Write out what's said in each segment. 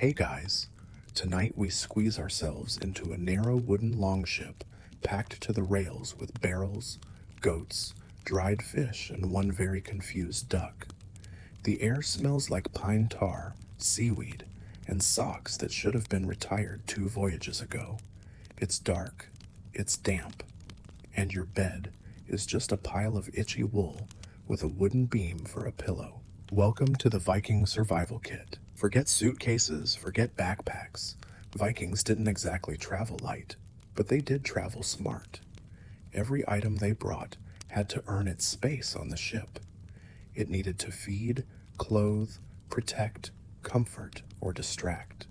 Hey guys, tonight we squeeze ourselves into a narrow wooden longship packed to the rails with barrels, goats, dried fish, and one very confused duck. The air smells like pine tar, seaweed, and socks that should have been retired 2 voyages ago. It's dark, it's damp, and your bed is just a pile of itchy wool with a wooden beam for a pillow. Welcome to the Viking Survival Kit. Forget suitcases, forget backpacks. Vikings didn't exactly travel light, but they did travel smart. Every item they brought had to earn its space on the ship. It needed to feed, clothe, protect, comfort, or distract.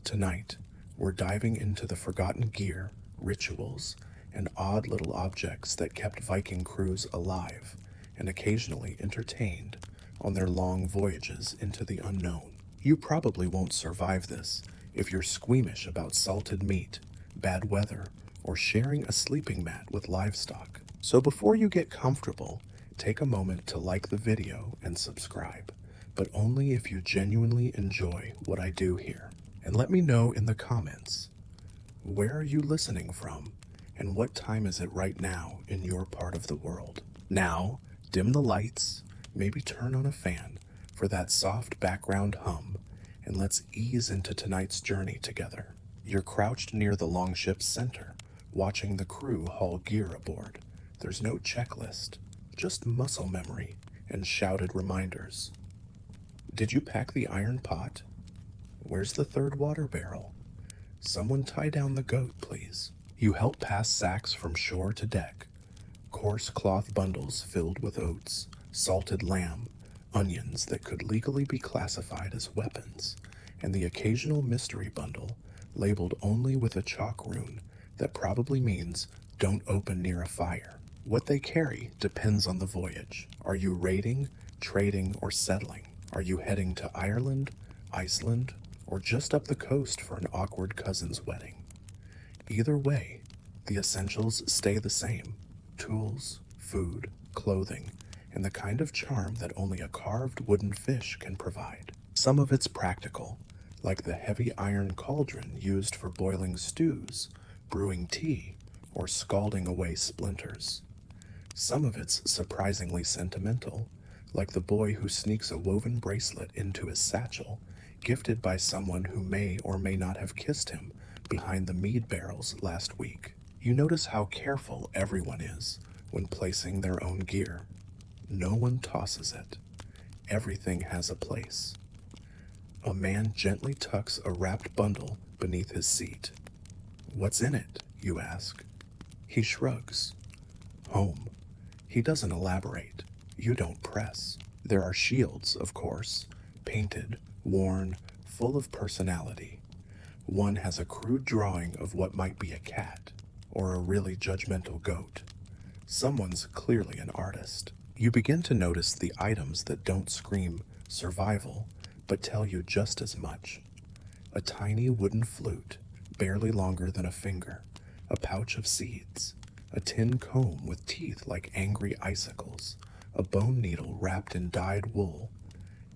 Tonight, we're diving into the forgotten gear, rituals, and odd little objects that kept Viking crews alive and occasionally entertained on their long voyages into the unknown. You probably won't survive this if you're squeamish about salted meat, bad weather, or sharing a sleeping mat with livestock. So before you get comfortable, take a moment to like the video and subscribe, but only if you genuinely enjoy what I do here. And let me know in the comments, where are you listening from, and what time is it right now in your part of the world? Now, dim the lights, maybe turn on a fan for that soft background hum, and let's ease into tonight's journey together. You're crouched near the longship's center, watching the crew haul gear aboard. There's no checklist, just muscle memory and shouted reminders. Did you pack the iron pot? Where's the third water barrel? Someone tie down the goat, please. You help pass sacks from shore to deck, coarse cloth bundles filled with oats, salted lamb, onions that could legally be classified as weapons, and the occasional mystery bundle labeled only with a chalk rune that probably means don't open near a fire. What they carry depends on the voyage. Are you raiding, trading, or settling? Are you heading to Ireland, Iceland, or just up the coast for an awkward cousin's wedding? Either way, the essentials stay the same: tools, food, clothing, and the kind of charm that only a carved wooden fish can provide. Some of it's practical, like the heavy iron cauldron used for boiling stews, brewing tea, or scalding away splinters. Some of it's surprisingly sentimental, like the boy who sneaks a woven bracelet into his satchel, gifted by someone who may or may not have kissed him behind the mead barrels last week. You notice how careful everyone is when placing their own gear. No one tosses it. Everything has a place. A man gently tucks a wrapped bundle beneath his seat. What's in it, you ask? He shrugs. Home. He doesn't elaborate. You don't press. There are shields, of course, painted, worn, full of personality. One has a crude drawing of what might be a cat, or a really judgmental goat. Someone's clearly an artist. You begin to notice the items that don't scream survival, but tell you just as much. A tiny wooden flute, barely longer than a finger, a pouch of seeds, a tin comb with teeth like angry icicles, a bone needle wrapped in dyed wool.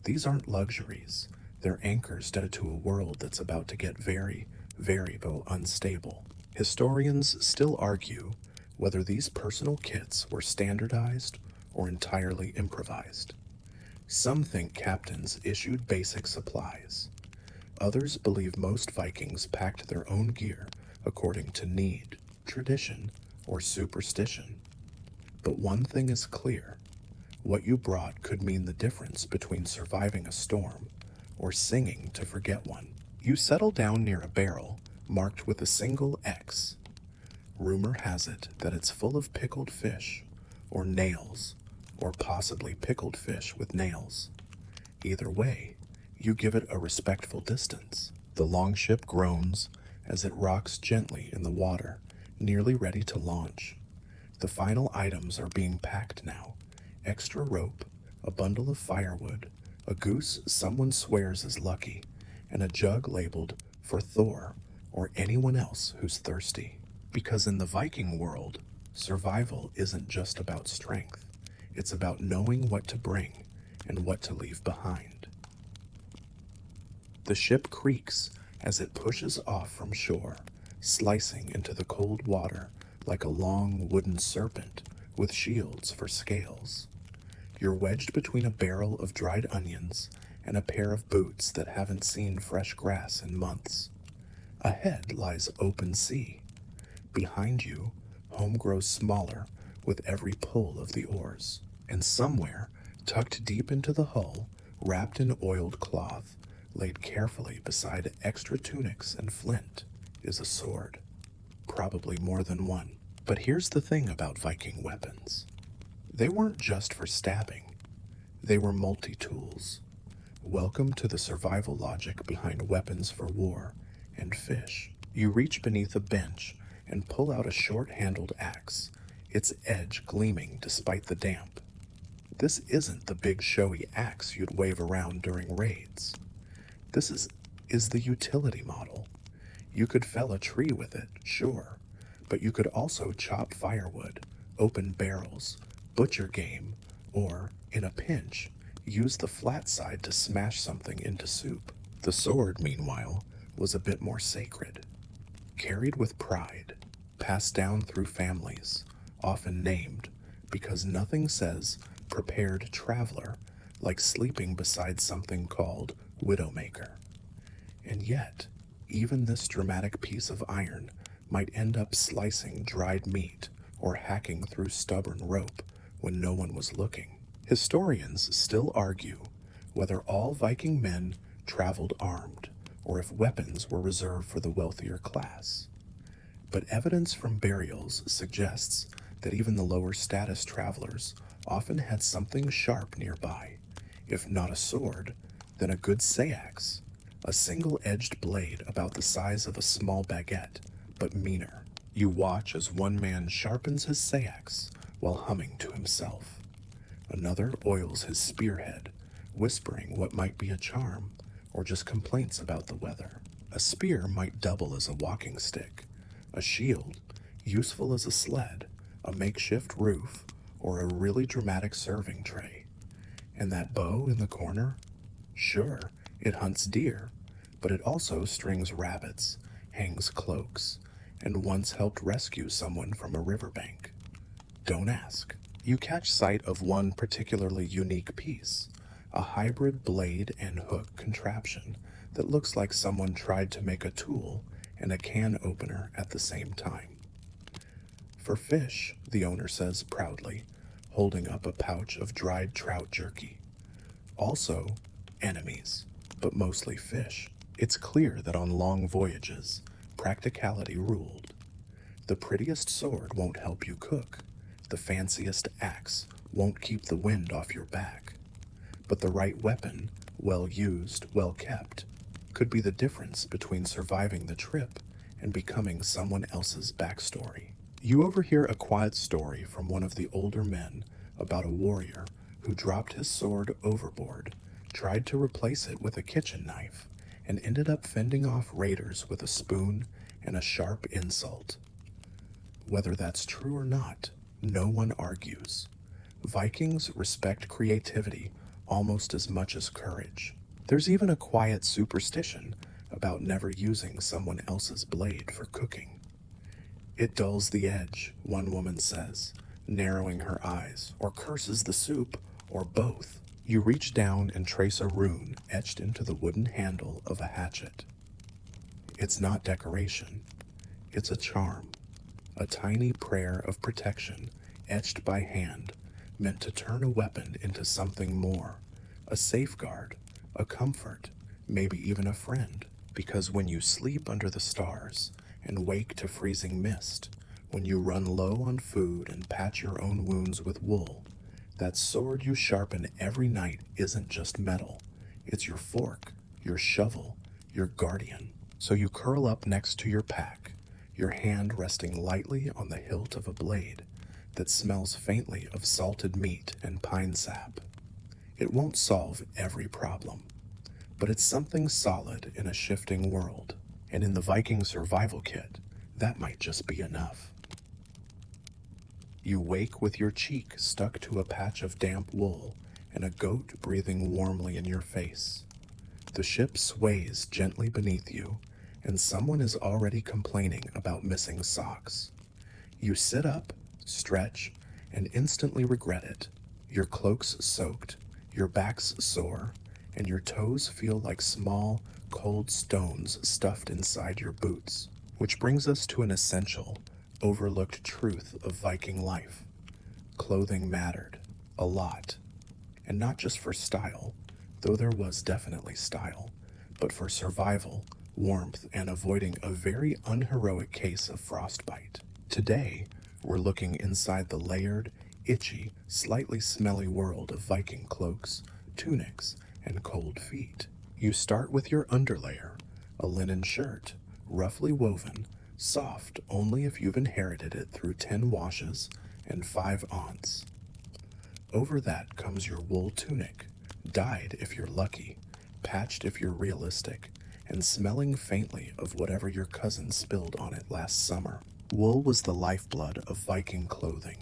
These aren't luxuries. They're anchors to a world that's about to get very, very unstable. Historians still argue whether these personal kits were standardized or entirely improvised. Some think captains issued basic supplies. Others believe most Vikings packed their own gear according to need, tradition, or superstition. But one thing is clear: what you brought could mean the difference between surviving a storm or singing to forget one. You settle down near a barrel marked with a single X. Rumor has it that it's full of pickled fish, or nails, or possibly pickled fish with nails. Either way, you give it a respectful distance. The longship groans as it rocks gently in the water, nearly ready to launch. The final items are being packed now: extra rope, a bundle of firewood, a goose someone swears is lucky, and a jug labeled for Thor or anyone else who's thirsty. Because in the Viking world, survival isn't just about strength. It's about knowing what to bring and what to leave behind. The ship creaks as it pushes off from shore, slicing into the cold water like a long wooden serpent with shields for scales. You're wedged between a barrel of dried onions and a pair of boots that haven't seen fresh grass in months. Ahead lies open sea. Behind you, home grows smaller with every pull of the oars. And somewhere, tucked deep into the hull, wrapped in oiled cloth, laid carefully beside extra tunics and flint, is a sword. Probably more than one. But here's the thing about Viking weapons. They weren't just for stabbing. They were multi-tools. Welcome to the survival logic behind weapons for war and fish. You reach beneath a bench and pull out a short-handled axe, its edge gleaming despite the damp. This isn't the big showy axe you'd wave around during raids. This is the utility model. You could fell a tree with it, sure, but you could also chop firewood, open barrels, butcher game, or, in a pinch, use the flat side to smash something into soup. The sword, meanwhile, was a bit more sacred. Carried with pride, passed down through families, often named, because nothing says prepared traveler like sleeping beside something called widowmaker. And yet, even this dramatic piece of iron might end up slicing dried meat or hacking through stubborn rope when no one was looking. Historians still argue whether all Viking men traveled armed or if weapons were reserved for the wealthier class. But evidence from burials suggests that even the lower status travelers often had something sharp nearby. If not a sword, then a good sayaxe, a single-edged blade about the size of a small baguette, but meaner. You watch as one man sharpens his sayaxe while humming to himself. Another oils his spearhead, whispering what might be a charm or just complaints about the weather. A spear might double as a walking stick, a shield useful as a sled, a makeshift roof, or a really dramatic serving tray. And that bow in the corner? Sure, it hunts deer, but it also strings rabbits, hangs cloaks, and once helped rescue someone from a riverbank. Don't ask. You catch sight of one particularly unique piece, a hybrid blade and hook contraption that looks like someone tried to make a tool and a can opener at the same time. For fish, the owner says proudly, holding up a pouch of dried trout jerky. Also, enemies, but mostly fish. It's clear that on long voyages, practicality ruled. The prettiest sword won't help you cook. The fanciest axe won't keep the wind off your back. But the right weapon, well used, well kept, could be the difference between surviving the trip and becoming someone else's backstory. You overhear a quiet story from one of the older men about a warrior who dropped his sword overboard, tried to replace it with a kitchen knife, and ended up fending off raiders with a spoon and a sharp insult. Whether that's true or not, no one argues. Vikings respect creativity almost as much as courage. There's even a quiet superstition about never using someone else's blade for cooking. It dulls the edge, one woman says, narrowing her eyes, or curses the soup, or both. You reach down and trace a rune etched into the wooden handle of a hatchet. It's not decoration. It's a charm, a tiny prayer of protection etched by hand, meant to turn a weapon into something more, a safeguard, a comfort, maybe even a friend. Because when you sleep under the stars and wake to freezing mist, when you run low on food and patch your own wounds with wool, that sword you sharpen every night isn't just metal. It's your fork, your shovel, your guardian. So you curl up next to your pack, your hand resting lightly on the hilt of a blade that smells faintly of salted meat and pine sap. It won't solve every problem, but it's something solid in a shifting world, and in the Viking survival kit, that might just be enough. You wake with your cheek stuck to a patch of damp wool and a goat breathing warmly in your face. The ship sways gently beneath you, and someone is already complaining about missing socks. You sit up, stretch, and instantly regret it. Your cloak's soaked, your back's sore, and your toes feel like small, cold stones stuffed inside your boots. Which brings us to an essential, overlooked truth of Viking life. Clothing mattered, a lot. And not just for style, though there was definitely style, but for survival, warmth, and avoiding a very unheroic case of frostbite. Today, we're looking inside the layered, itchy, slightly smelly world of Viking cloaks, tunics, and cold feet. You start with your underlayer, a linen shirt, roughly woven, soft only if you've inherited it through 10 washes and 5 aunts. Over that comes your wool tunic, dyed if you're lucky, patched if you're realistic, and smelling faintly of whatever your cousin spilled on it last summer. Wool was the lifeblood of Viking clothing.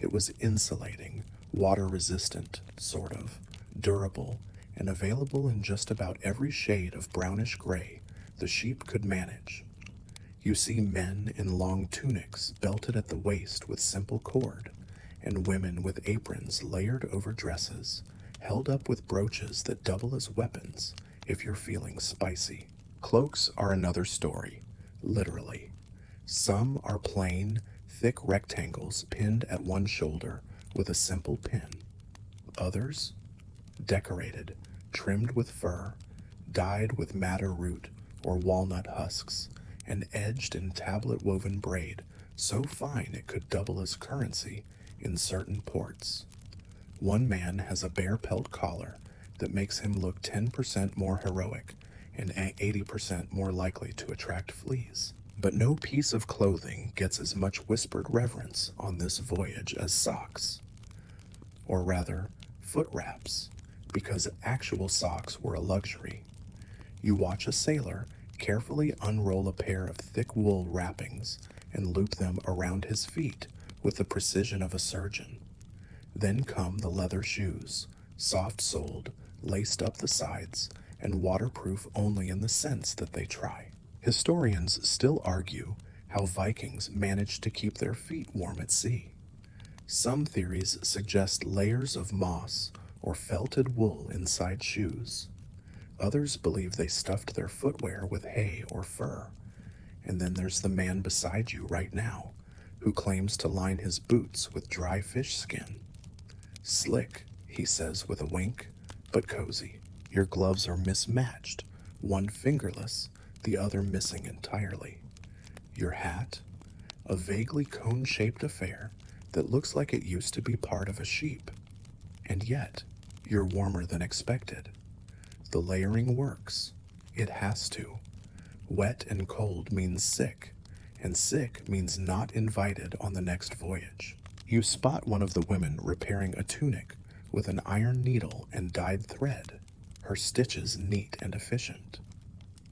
It was insulating, water-resistant, sort of, durable, and available in just about every shade of brownish gray the sheep could manage. You see men in long tunics belted at the waist with simple cord, and women with aprons layered over dresses, held up with brooches that double as weapons if you're feeling spicy. Cloaks are another story, literally. Some are plain, thick rectangles pinned at one shoulder with a simple pin. Others, decorated, trimmed with fur, dyed with madder root or walnut husks, and edged in tablet-woven braid so fine it could double as currency in certain ports. One man has a bear pelt collar that makes him look 10% more heroic and 80% more likely to attract fleas. But no piece of clothing gets as much whispered reverence on this voyage as socks. Or rather, foot wraps, because actual socks were a luxury. You watch a sailor carefully unroll a pair of thick wool wrappings and loop them around his feet with the precision of a surgeon. Then come the leather shoes, soft-soled, laced up the sides, and waterproof only in the sense that they try. Historians still argue how Vikings managed to keep their feet warm at sea. Some theories suggest layers of moss or felted wool inside shoes. Others believe they stuffed their footwear with hay or fur. And then there's the man beside you right now, who claims to line his boots with dry fish skin. Slick, he says with a wink, but cozy. Your gloves are mismatched, one fingerless, the other missing entirely. Your hat, a vaguely cone-shaped affair that looks like it used to be part of a sheep. And yet, you're warmer than expected. The layering works. It has to. Wet and cold means sick, and sick means not invited on the next voyage. You spot one of the women repairing a tunic with an iron needle and dyed thread, her stitches neat and efficient.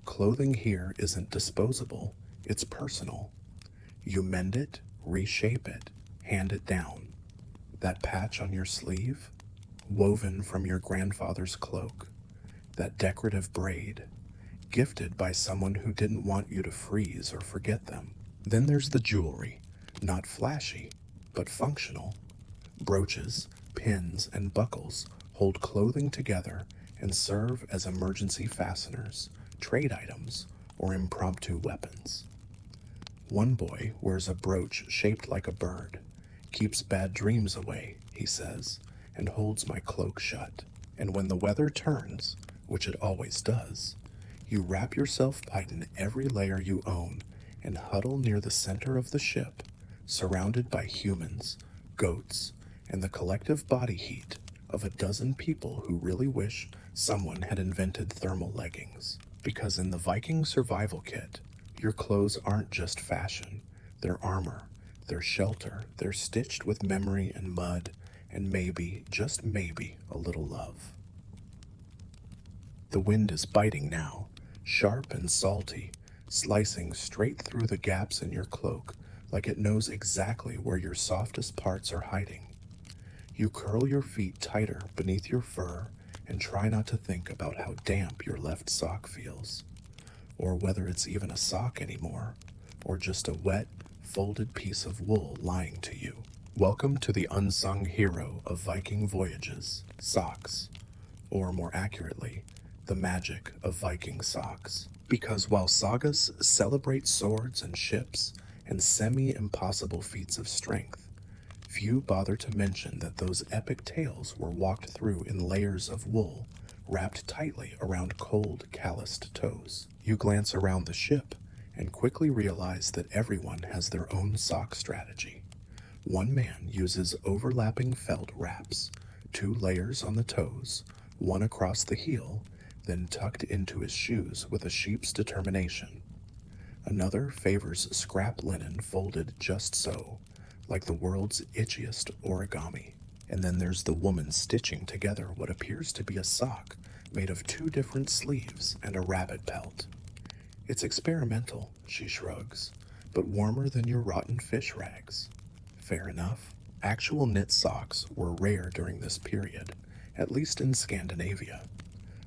Clothing here isn't disposable, it's personal. You mend it, reshape it, hand it down. That patch on your sleeve, woven from your grandfather's cloak. That decorative braid, gifted by someone who didn't want you to freeze or forget them. Then there's the jewelry, not flashy, but functional. Brooches, pins, and buckles hold clothing together and serve as emergency fasteners, trade items, or impromptu weapons. One boy wears a brooch shaped like a bird, keeps bad dreams away, he says, and holds my cloak shut. And when the weather turns, which it always does, you wrap yourself tight in every layer you own and huddle near the center of the ship, surrounded by humans, goats, and the collective body heat of a dozen people who really wish someone had invented thermal leggings. Because in the Viking survival kit, your clothes aren't just fashion, they're armor, they're shelter, they're stitched with memory and mud, and maybe, just maybe, a little love. The wind is biting now, sharp and salty, slicing straight through the gaps in your cloak like it knows exactly where your softest parts are hiding. You curl your feet tighter beneath your fur and try not to think about how damp your left sock feels, or whether it's even a sock anymore, or just a wet, folded piece of wool lying to you. Welcome to the unsung hero of Viking voyages, socks, or more accurately, the magic of Viking socks. Because while sagas celebrate swords and ships and semi-impossible feats of strength, few bother to mention that those epic tales were walked through in layers of wool wrapped tightly around cold, calloused toes. You glance around the ship and quickly realize that everyone has their own sock strategy. One man uses overlapping felt wraps, 2 layers on the toes, 1 across the heel, then tucked into his shoes with a sheep's determination. Another favors scrap linen folded just so, like the world's itchiest origami. And then there's the woman stitching together what appears to be a sock made of 2 different sleeves and a rabbit pelt. It's experimental, she shrugs, but warmer than your rotten fish rags. Fair enough. Actual knit socks were rare during this period, at least in Scandinavia.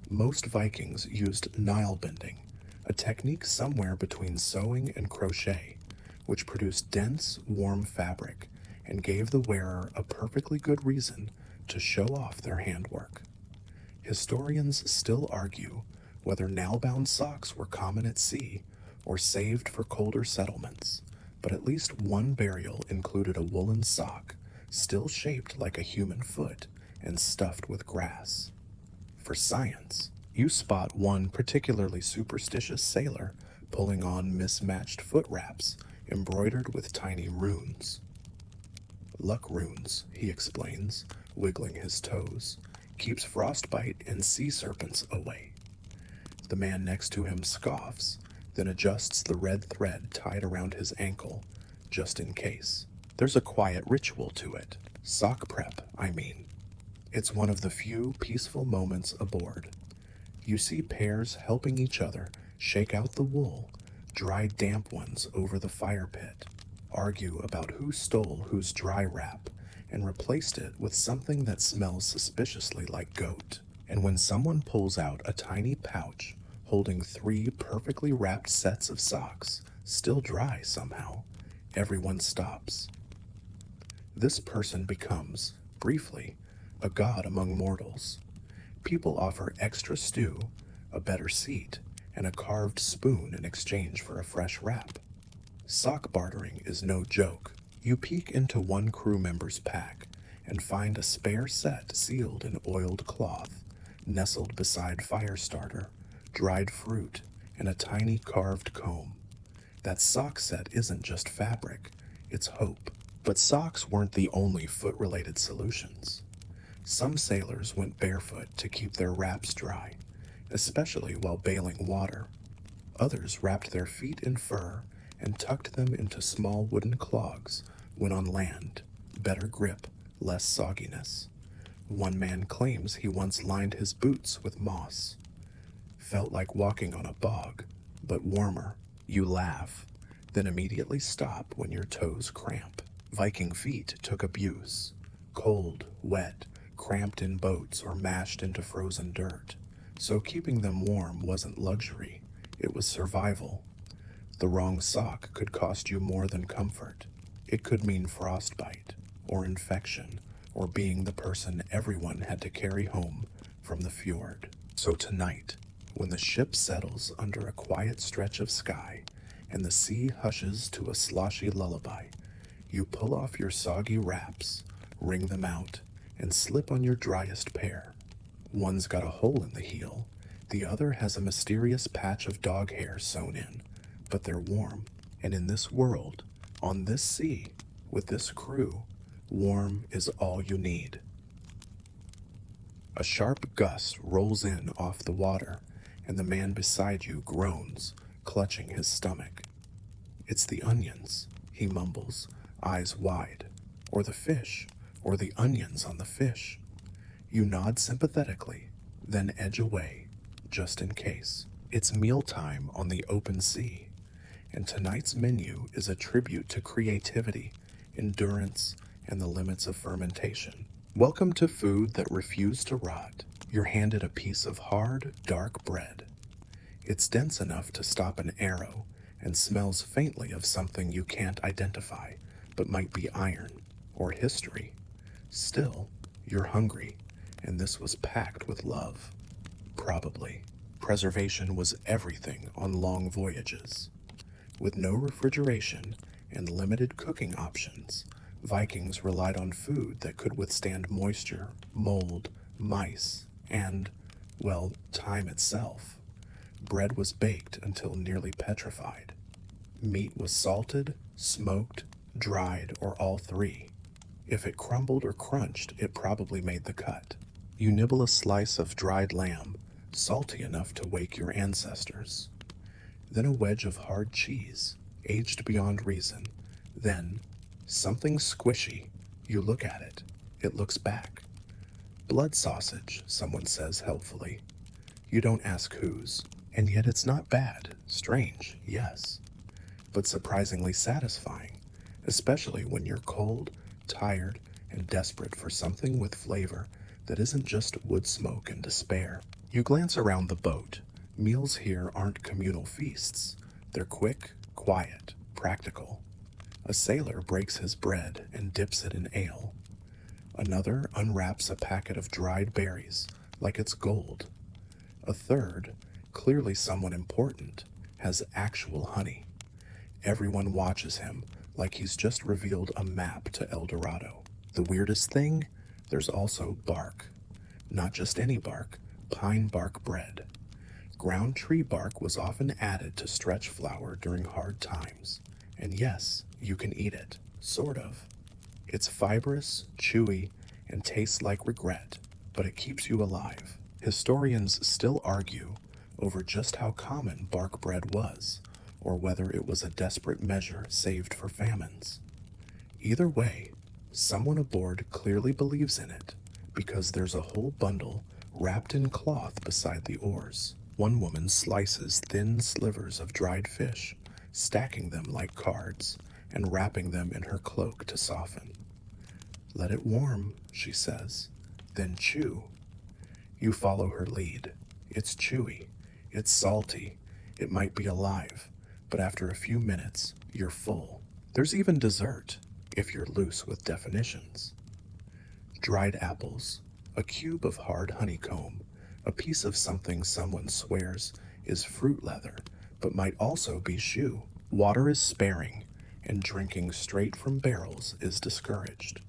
Most Vikings used Nile binding, a technique somewhere between sewing and crochet, which produced dense, warm fabric and gave the wearer a perfectly good reason to show off their handwork. Historians still argue whether Nile-bound socks were common at sea or saved for colder settlements, but at least one burial included a woolen sock, still shaped like a human foot and stuffed with grass. For science, you spot one particularly superstitious sailor pulling on mismatched foot wraps embroidered with tiny runes. Luck runes, he explains, wiggling his toes, keeps frostbite and sea serpents away. The man next to him scoffs, then adjusts the red thread tied around his ankle, just in case. There's a quiet ritual to it. Sock prep, I mean. It's one of the few peaceful moments aboard. You see pairs helping each other shake out the wool, dry damp ones over the fire pit, argue about who stole whose dry wrap, and replaced it with something that smells suspiciously like goat. And when someone pulls out a tiny pouch holding 3 perfectly wrapped sets of socks, still dry somehow, everyone stops. This person becomes, briefly, a god among mortals. People offer extra stew, a better seat, and a carved spoon in exchange for a fresh wrap. Sock bartering is no joke. You peek into one crew member's pack and find a spare set sealed in oiled cloth, nestled beside fire starter, dried fruit, and a tiny carved comb. That sock set isn't just fabric, it's hope. But socks weren't the only foot-related solutions. Some sailors went barefoot to keep their wraps dry, especially while bailing water. Others wrapped their feet in fur and tucked them into small wooden clogs when on land. Better grip, less sogginess. One man claims he once lined his boots with moss. Felt like walking on a bog, but warmer. You laugh, then immediately stop when your toes cramp. Viking feet took abuse. Cold, wet, cramped in boats or mashed into frozen dirt. So keeping them warm wasn't luxury, it was survival. The wrong sock could cost you more than comfort. It could mean frostbite, or infection, or being the person everyone had to carry home from the fjord. So tonight, when the ship settles under a quiet stretch of sky and the sea hushes to a sloshy lullaby, you pull off your soggy wraps, wring them out, and slip on your driest pair. One's got a hole in the heel, the other has a mysterious patch of dog hair sewn in, but they're warm, and in this world, on this sea, with this crew, warm is all you need. A sharp gust rolls in off the water, and the man beside you groans, clutching his stomach. It's the onions, he mumbles, eyes wide. Or the fish, or the onions on the fish. You nod sympathetically, then edge away, just in case. It's mealtime on the open sea, and tonight's menu is a tribute to creativity, endurance, and the limits of fermentation. Welcome to food that refused to rot. You're handed a piece of hard, dark bread. It's dense enough to stop an arrow and smells faintly of something you can't identify, but might be iron or history. Still, you're hungry, and this was packed with love. Probably. Preservation was everything on long voyages. With no refrigeration and limited cooking options, Vikings relied on food that could withstand moisture, mold, mice, and, well, time itself. Bread was baked until nearly petrified. Meat was salted, smoked, dried, or all three. If it crumbled or crunched, it probably made the cut. You nibble a slice of dried lamb, salty enough to wake your ancestors. Then a wedge of hard cheese, aged beyond reason. Then, something squishy. You look at it. It looks back. Blood sausage, someone says helpfully. You don't ask whose. And yet it's not bad. Strange, yes. But surprisingly satisfying, especially when you're cold, tired, and desperate for something with flavor that isn't just wood smoke and despair. You glance around the boat. Meals here aren't communal feasts. They're quick, quiet, practical. A sailor breaks his bread and dips it in ale. Another unwraps a packet of dried berries like it's gold. A third, clearly someone important, has actual honey. Everyone watches him like he's just revealed a map to El Dorado. The weirdest thing? There's also bark. Not just any bark, pine bark bread. Ground tree bark was often added to stretch flour during hard times. And yes, you can eat it. Sort of. It's fibrous, chewy, and tastes like regret, but it keeps you alive. Historians still argue over just how common bark bread was, or whether it was a desperate measure saved for famines. Either way, someone aboard clearly believes in it, because there's a whole bundle wrapped in cloth beside the oars. One woman slices thin slivers of dried fish, stacking them like cards, and wrapping them in her cloak to soften. "Let it warm," she says, "then chew." You follow her lead. It's chewy, it's salty, it might be alive, but after a few minutes, you're full. There's even dessert, if you're loose with definitions. Dried apples, a cube of hard honeycomb, a piece of something someone swears is fruit leather, but might also be shoe. Water is sparing, and drinking straight from barrels is discouraged.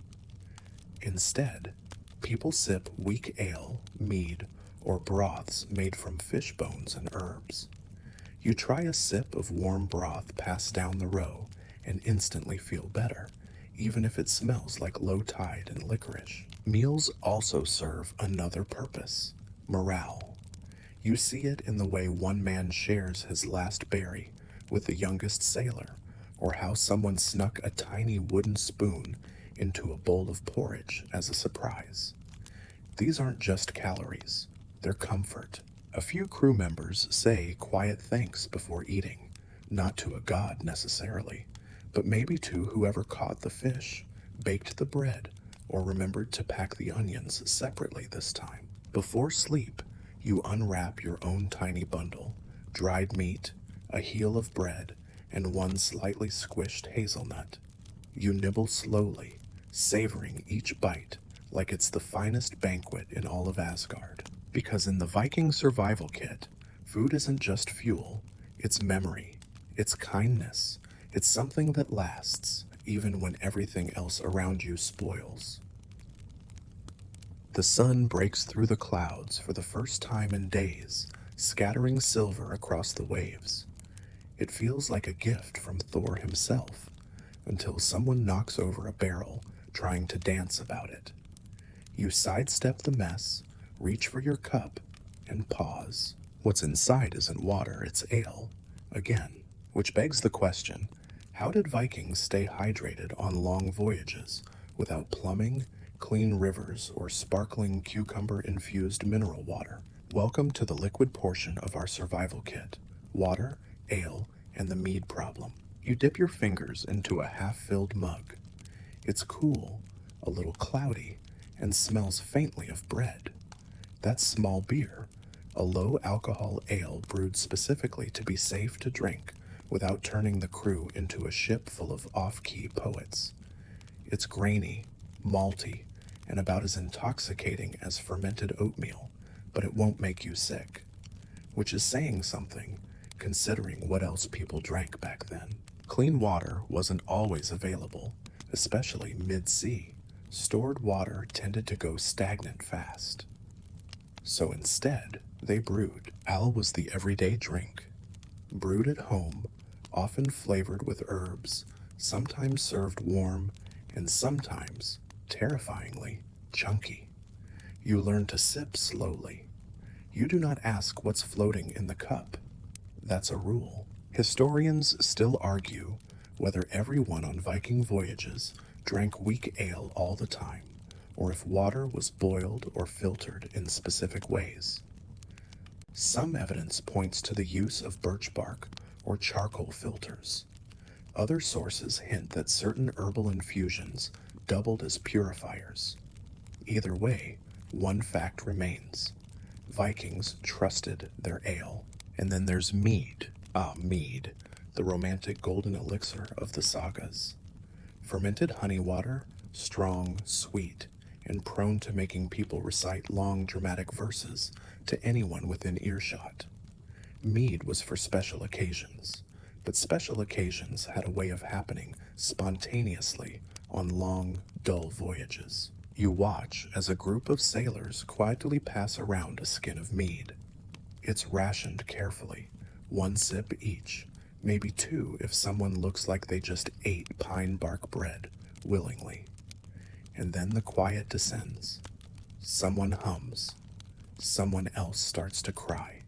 Instead, people sip weak ale, mead, or broths made from fish bones and herbs. You try a sip of warm broth passed down the row and instantly feel better, even if it smells like low tide and licorice. Meals also serve another purpose: morale. You see it in the way one man shares his last berry with the youngest sailor, or how someone snuck a tiny wooden spoon into a bowl of porridge as a surprise. These aren't just calories, they're comfort. A few crew members say quiet thanks before eating, not to a god necessarily, but maybe to whoever caught the fish, baked the bread, or remembered to pack the onions separately this time. Before sleep, you unwrap your own tiny bundle: dried meat, a heel of bread, and one slightly squished hazelnut. You nibble slowly, savoring each bite like it's the finest banquet in all of Asgard. Because in the Viking survival kit, food isn't just fuel, it's memory, it's kindness, it's something that lasts, even when everything else around you spoils. The sun breaks through the clouds for the first time in days, scattering silver across the waves. It feels like a gift from Thor himself, until someone knocks over a barrel, trying to dance about it. You sidestep the mess, reach for your cup, and pause. What's inside isn't water, it's ale. Again, which begs the question, how did Vikings stay hydrated on long voyages without plumbing, clean rivers, or sparkling cucumber-infused mineral water? Welcome to the liquid portion of our survival kit: water, ale, and the mead problem. You dip your fingers into a half-filled mug. It's cool, a little cloudy, and smells faintly of bread. That's small beer, a low-alcohol ale brewed specifically to be safe to drink without turning the crew into a ship full of off-key poets. It's grainy, malty, and about as intoxicating as fermented oatmeal, but it won't make you sick. Which is saying something, considering what else people drank back then. Clean water wasn't always available, especially mid-sea. Stored water tended to go stagnant fast. So instead, they brewed. Ale was the everyday drink. Brewed at home, often flavored with herbs, sometimes served warm, and sometimes, terrifyingly, chunky. You learn to sip slowly. You do not ask what's floating in the cup. That's a rule. Historians still argue whether everyone on Viking voyages drank weak ale all the time, or if water was boiled or filtered in specific ways. Some evidence points to the use of birch bark or charcoal filters. Other sources hint that certain herbal infusions doubled as purifiers. Either way, one fact remains. Vikings trusted their ale. And then there's mead. Mead, the romantic golden elixir of the sagas. Fermented honey water, strong, sweet, and prone to making people recite long, dramatic verses to anyone within earshot. Mead was for special occasions, but special occasions had a way of happening spontaneously on long, dull voyages. You watch as a group of sailors quietly pass around a skin of mead. It's rationed carefully, 1 sip each, maybe 2 if someone looks like they just ate pine bark bread willingly. And then the quiet descends. Someone hums. Someone else starts to cry.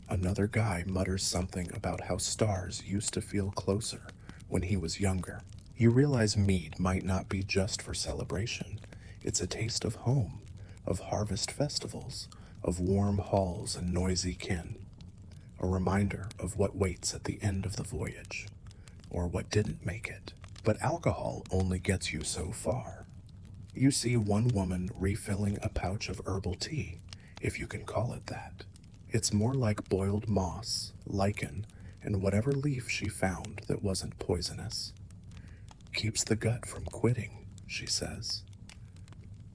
Another guy mutters something about how stars used to feel closer when he was younger. You realize mead might not be just for celebration. It's a taste of home, of harvest festivals, of warm halls and noisy kin. A reminder of what waits at the end of the voyage, or what didn't make it. But alcohol only gets you so far. You see one woman refilling a pouch of herbal tea, if you can call it that. It's more like boiled moss, lichen, and whatever leaf she found that wasn't poisonous. Keeps the gut from quitting, she says.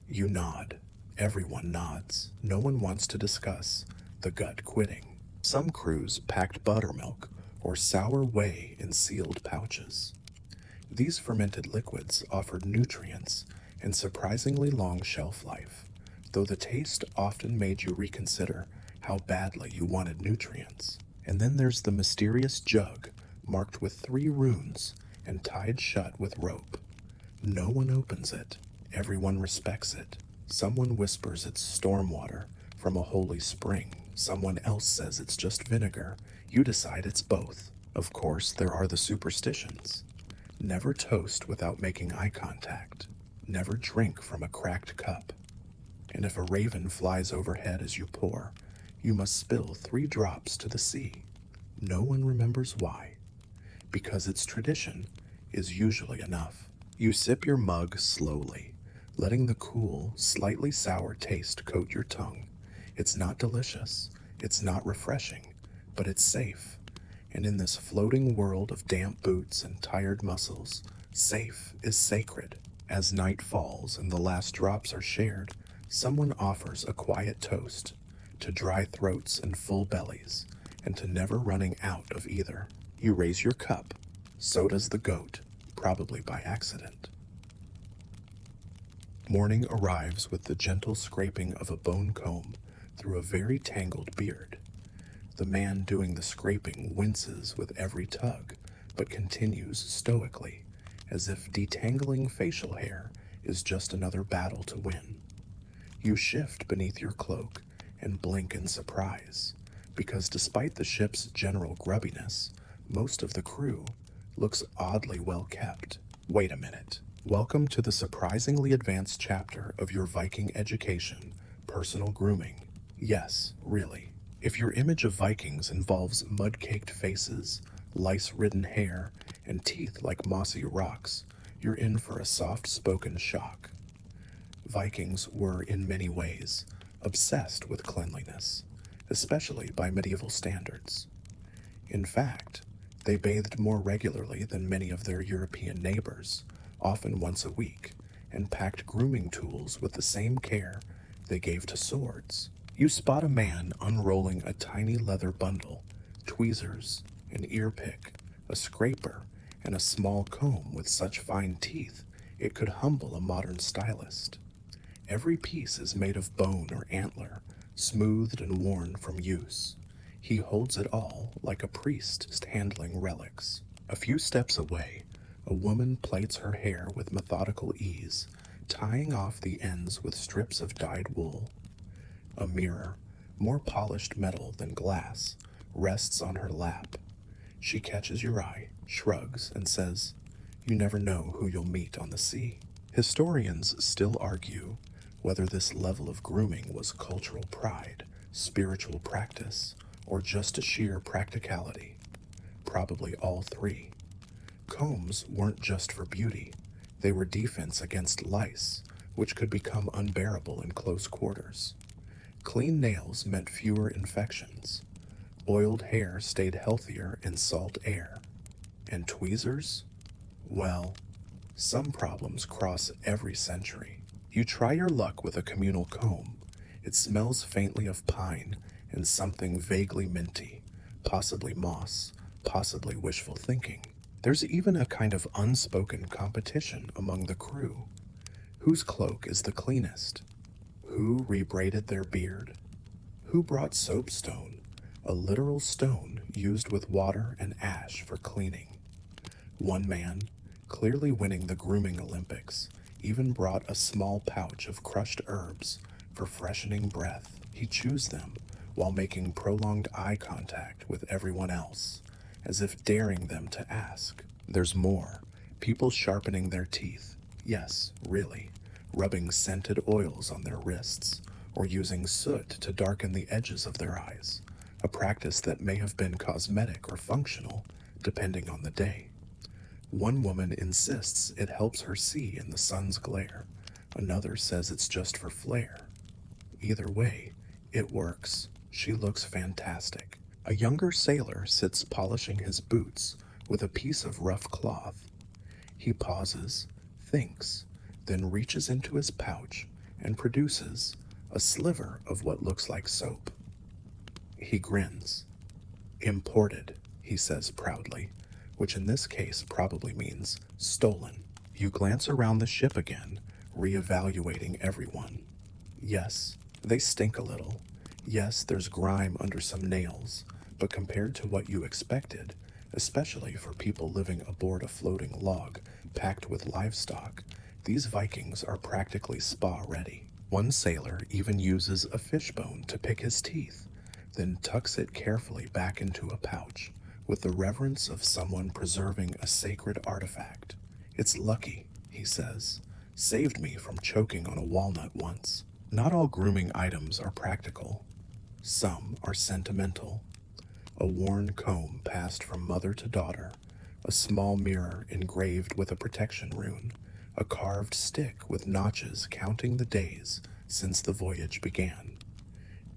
You nod. Everyone nods. No one wants to discuss the gut quitting. Some crews packed buttermilk or sour whey in sealed pouches. These fermented liquids offered nutrients and surprisingly long shelf life, though the taste often made you reconsider how badly you wanted nutrients. And then there's the mysterious jug marked with 3 runes and tied shut with rope. No one opens it. Everyone respects it. Someone whispers it's storm water from a holy spring. Someone else says it's just vinegar. You decide it's both. Of course, there are the superstitions. Never toast without making eye contact. Never drink from a cracked cup. And if a raven flies overhead as you pour, you must spill 3 drops to the sea. No one remembers why. Because its tradition is usually enough. You sip your mug slowly, letting the cool, slightly sour taste coat your tongue. It's not delicious, it's not refreshing, but it's safe. And in this floating world of damp boots and tired muscles, safe is sacred. As night falls and the last drops are shared, someone offers a quiet toast to dry throats and full bellies, and to never running out of either. You raise your cup. So does the goat, probably by accident. Morning arrives with the gentle scraping of a bone comb through a very tangled beard. The man doing the scraping winces with every tug, but continues stoically, as if detangling facial hair is just another battle to win. You shift beneath your cloak and blink in surprise, because despite the ship's general grubbiness, most of the crew looks oddly well kept. Wait a minute. Welcome to the surprisingly advanced chapter of your Viking education, personal grooming. Yes, really. If your image of Vikings involves mud-caked faces, lice-ridden hair, and teeth like mossy rocks, you're in for a soft-spoken shock. Vikings were, in many ways, obsessed with cleanliness, especially by medieval standards. In fact, they bathed more regularly than many of their European neighbors, often once a week, and packed grooming tools with the same care they gave to swords. You spot a man unrolling a tiny leather bundle, tweezers, an ear pick, a scraper, and a small comb with such fine teeth it could humble a modern stylist. Every piece is made of bone or antler, smoothed and worn from use. He holds it all like a priest handling relics. A few steps away, a woman plaits her hair with methodical ease, tying off the ends with strips of dyed wool. A mirror, more polished metal than glass, rests on her lap. She catches your eye, shrugs, and says, "You never know who you'll meet on the sea." Historians still argue whether this level of grooming was cultural pride, spiritual practice, or just a sheer practicality. Probably all three. Combs weren't just for beauty. They were defense against lice, which could become unbearable in close quarters. Clean nails meant fewer infections. Oiled hair stayed healthier in salt air. And tweezers? Well, some problems cross every century. You try your luck with a communal comb. It smells faintly of pine and something vaguely minty, possibly moss, possibly wishful thinking. There's even a kind of unspoken competition among the crew. Whose cloak is the cleanest? Who rebraided their beard? Who brought soapstone, a literal stone used with water and ash for cleaning? One man, clearly winning the grooming Olympics, even brought a small pouch of crushed herbs for freshening breath. He chews them while making prolonged eye contact with everyone else, as if daring them to ask. There's more. People sharpening their teeth. Yes, really. Rubbing scented oils on their wrists, or using soot to darken the edges of their eyes, a practice that may have been cosmetic or functional, depending on the day. One woman insists it helps her see in the sun's glare. Another says it's just for flair. Either way, it works. She looks fantastic. A younger sailor sits polishing his boots with a piece of rough cloth. He pauses, thinks, then reaches into his pouch and produces a sliver of what looks like soap. He grins. "Imported," he says proudly, which in this case probably means stolen. You glance around the ship again, reevaluating everyone. Yes, they stink a little. Yes, there's grime under some nails, but compared to what you expected, especially for people living aboard a floating log packed with livestock, these Vikings are practically spa-ready. One sailor even uses a fishbone to pick his teeth, then tucks it carefully back into a pouch, with the reverence of someone preserving a sacred artifact. "It's lucky," he says. "Saved me from choking on a walnut once." Not all grooming items are practical. Some are sentimental. A worn comb passed from mother to daughter, a small mirror engraved with a protection rune, a carved stick with notches counting the days since the voyage began.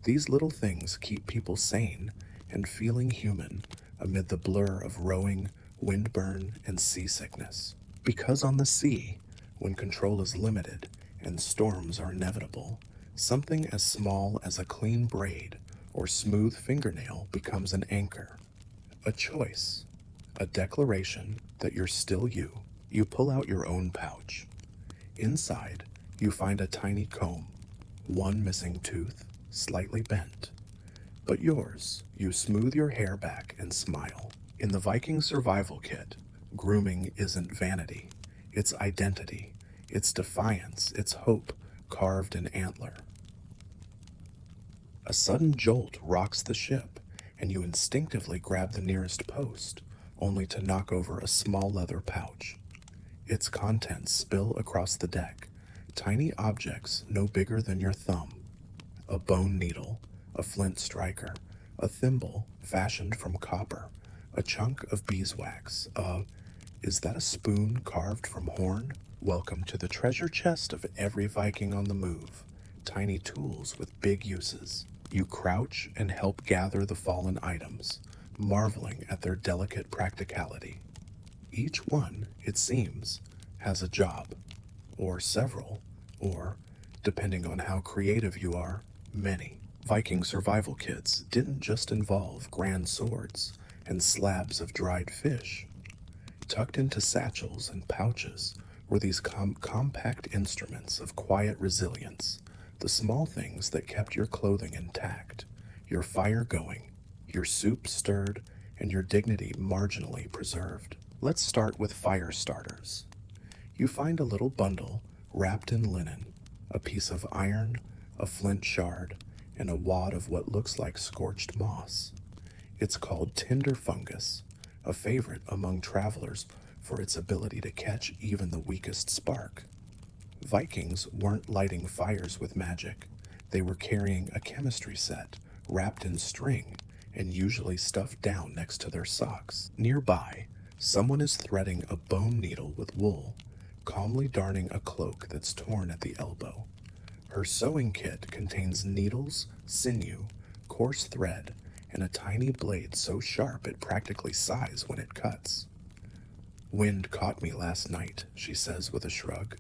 These little things keep people sane and feeling human amid the blur of rowing, windburn, and seasickness. Because on the sea, when control is limited and storms are inevitable, something as small as a clean braid or smooth fingernail becomes an anchor, a choice, a declaration that you're still you. You pull out your own pouch. Inside, you find a tiny comb, one missing tooth, slightly bent. But yours. You smooth your hair back and smile. In the Viking survival kit, grooming isn't vanity. It's identity. It's defiance. It's hope, carved in antler. A sudden jolt rocks the ship, and you instinctively grab the nearest post, only to knock over a small leather pouch. Its contents spill across the deck, tiny objects no bigger than your thumb. A bone needle, a flint striker, a thimble fashioned from copper, a chunk of beeswax, is that a spoon carved from horn? Welcome to the treasure chest of every Viking on the move. tiny tools with big uses. You crouch and help gather the fallen items, marveling at their delicate practicality. Each one, it seems, has a job, or several, or, depending on how creative you are, many. Viking survival kits didn't just involve grand swords and slabs of dried fish. Tucked into satchels and pouches were these compact instruments of quiet resilience, the small things that kept your clothing intact, your fire going, your soup stirred, and your dignity marginally preserved. Let's start with fire starters. You find a little bundle wrapped in linen, a piece of iron, a flint shard, and a wad of what looks like scorched moss. It's called tinder fungus, a favorite among travelers for its ability to catch even the weakest spark. Vikings weren't lighting fires with magic. They were carrying a chemistry set wrapped in string and usually stuffed down next to their socks. Nearby, someone is threading a bone needle with wool, calmly darning a cloak that's torn at the elbow. Her sewing kit contains needles, sinew, coarse thread, and a tiny blade so sharp it practically sighs when it cuts. "Wind caught me last night," she says with a shrug.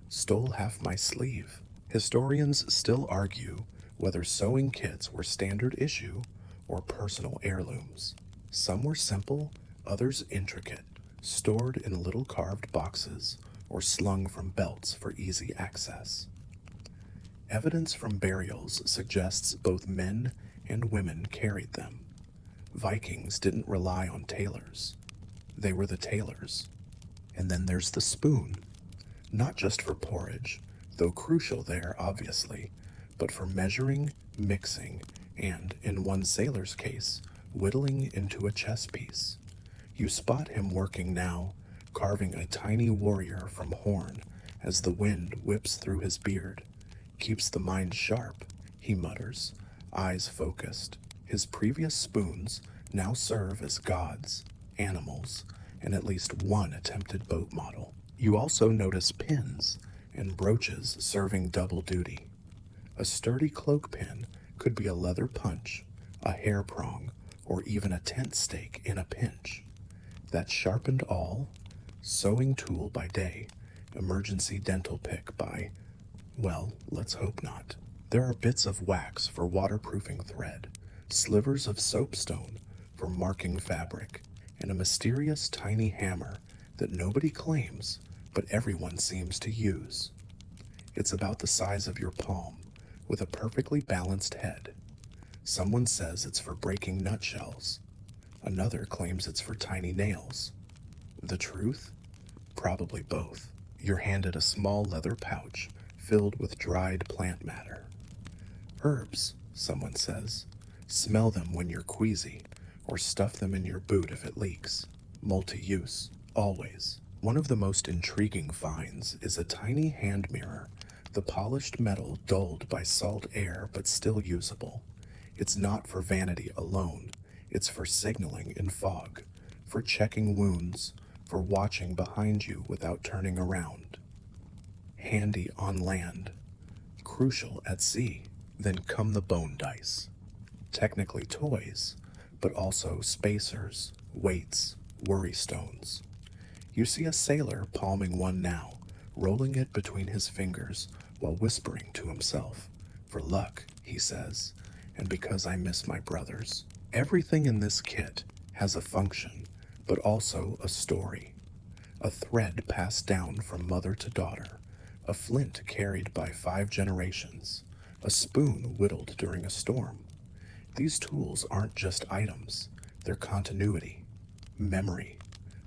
"Stole half my sleeve." Historians still argue whether sewing kits were standard issue or personal heirlooms. Some were simple, others intricate, stored in little carved boxes or slung from belts for easy access. Evidence from burials suggests both men and women carried them. Vikings didn't rely on tailors. They were the tailors. And then there's the spoon. Not just for porridge, though crucial there, obviously, but for measuring, mixing, and, in one sailor's case, whittling into a chess piece. You spot him working now, carving a tiny warrior from horn as the wind whips through his beard. "Keeps the mind sharp," he mutters, eyes focused. His previous spoons now serve as gods, animals, and at least one attempted boat model. You also notice pins and brooches serving double duty. A sturdy cloak pin could be a leather punch, a hair prong, or even a tent stake in a pinch. That sharpened awl, sewing tool by day, emergency dental pick by, well, let's hope not. There are bits of wax for waterproofing thread, slivers of soapstone for marking fabric, and a mysterious tiny hammer that nobody claims, but everyone seems to use. It's about the size of your palm, with a perfectly balanced head. Someone says it's for breaking nutshells. Another claims it's for tiny nails. The truth? Probably both. You're handed a small leather pouch filled with dried plant matter. "Herbs," someone says. "Smell them when you're queasy, or stuff them in your boot if it leaks." Multi-use, always. One of the most intriguing finds is a tiny hand mirror, the polished metal dulled by salt air but still usable. It's not for vanity alone. It's for signaling in fog, for checking wounds, for watching behind you without turning around. Handy on land, crucial at sea. Then come the bone dice. Technically toys, but also spacers, weights, worry stones. You see a sailor palming one now, rolling it between his fingers while whispering to himself, "For luck," he says, "and because I miss my brothers." Everything in this kit has a function, but also a story. A thread passed down from mother to daughter, a flint carried by 5 generations, a spoon whittled during a storm. These tools aren't just items, they're continuity, memory,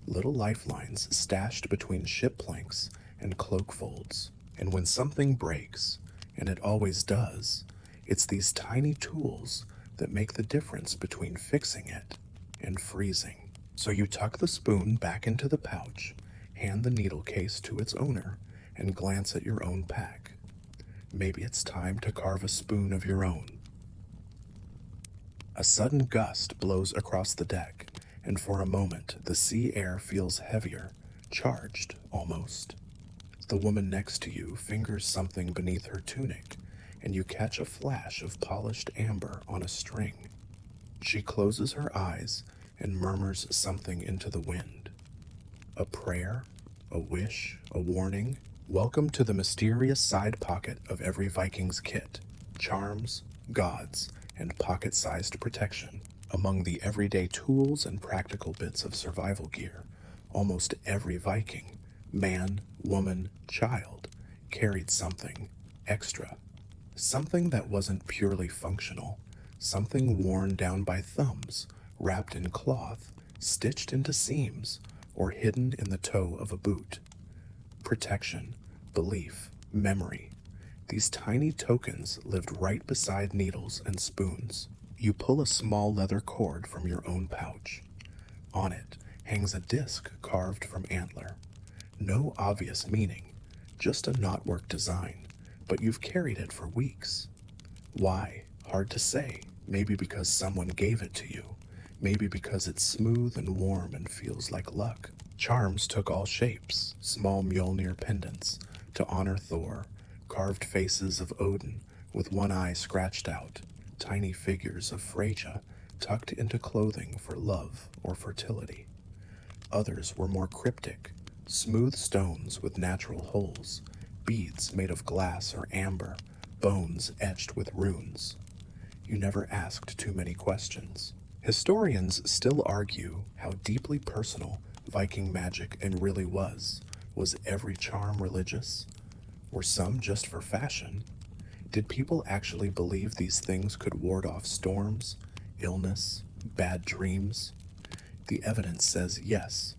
little lifelines stashed between ship planks and cloak folds. And when something breaks, and it always does, it's these tiny tools that make the difference between fixing it and freezing. So you tuck the spoon back into the pouch, hand the needle case to its owner, and glance at your own pack. Maybe it's time to carve a spoon of your own. A sudden gust blows across the deck, and for a moment the sea air feels heavier, charged almost. The woman next to you fingers something beneath her tunic, and you catch a flash of polished amber on a string. She closes her eyes and murmurs something into the wind. A prayer? A wish? A warning? Welcome to the mysterious side pocket of every Viking's kit. Charms, gods, and pocket-sized protection. Among the everyday tools and practical bits of survival gear, almost every Viking, man, woman, child, carried something extra. Something that wasn't purely functional. Something worn down by thumbs, wrapped in cloth, stitched into seams, or hidden in the toe of a boot. Protection, belief, memory. These tiny tokens lived right beside needles and spoons. You pull a small leather cord from your own pouch. On it hangs a disc carved from antler. No obvious meaning, just a knotwork design, but you've carried it for weeks. Why? Hard to say. Maybe because someone gave it to you. Maybe because it's smooth and warm and feels like luck. Charms took all shapes, small Mjolnir pendants to honor Thor, carved faces of Odin with one eye scratched out, tiny figures of Freyja tucked into clothing for love or fertility. Others were more cryptic, smooth stones with natural holes, beads made of glass or amber, bones etched with runes. You never asked too many questions. Historians still argue how deeply personal Viking magic and really was. Was every charm religious? Were some just for fashion? Did people actually believe these things could ward off storms, illness, bad dreams? The evidence says yes,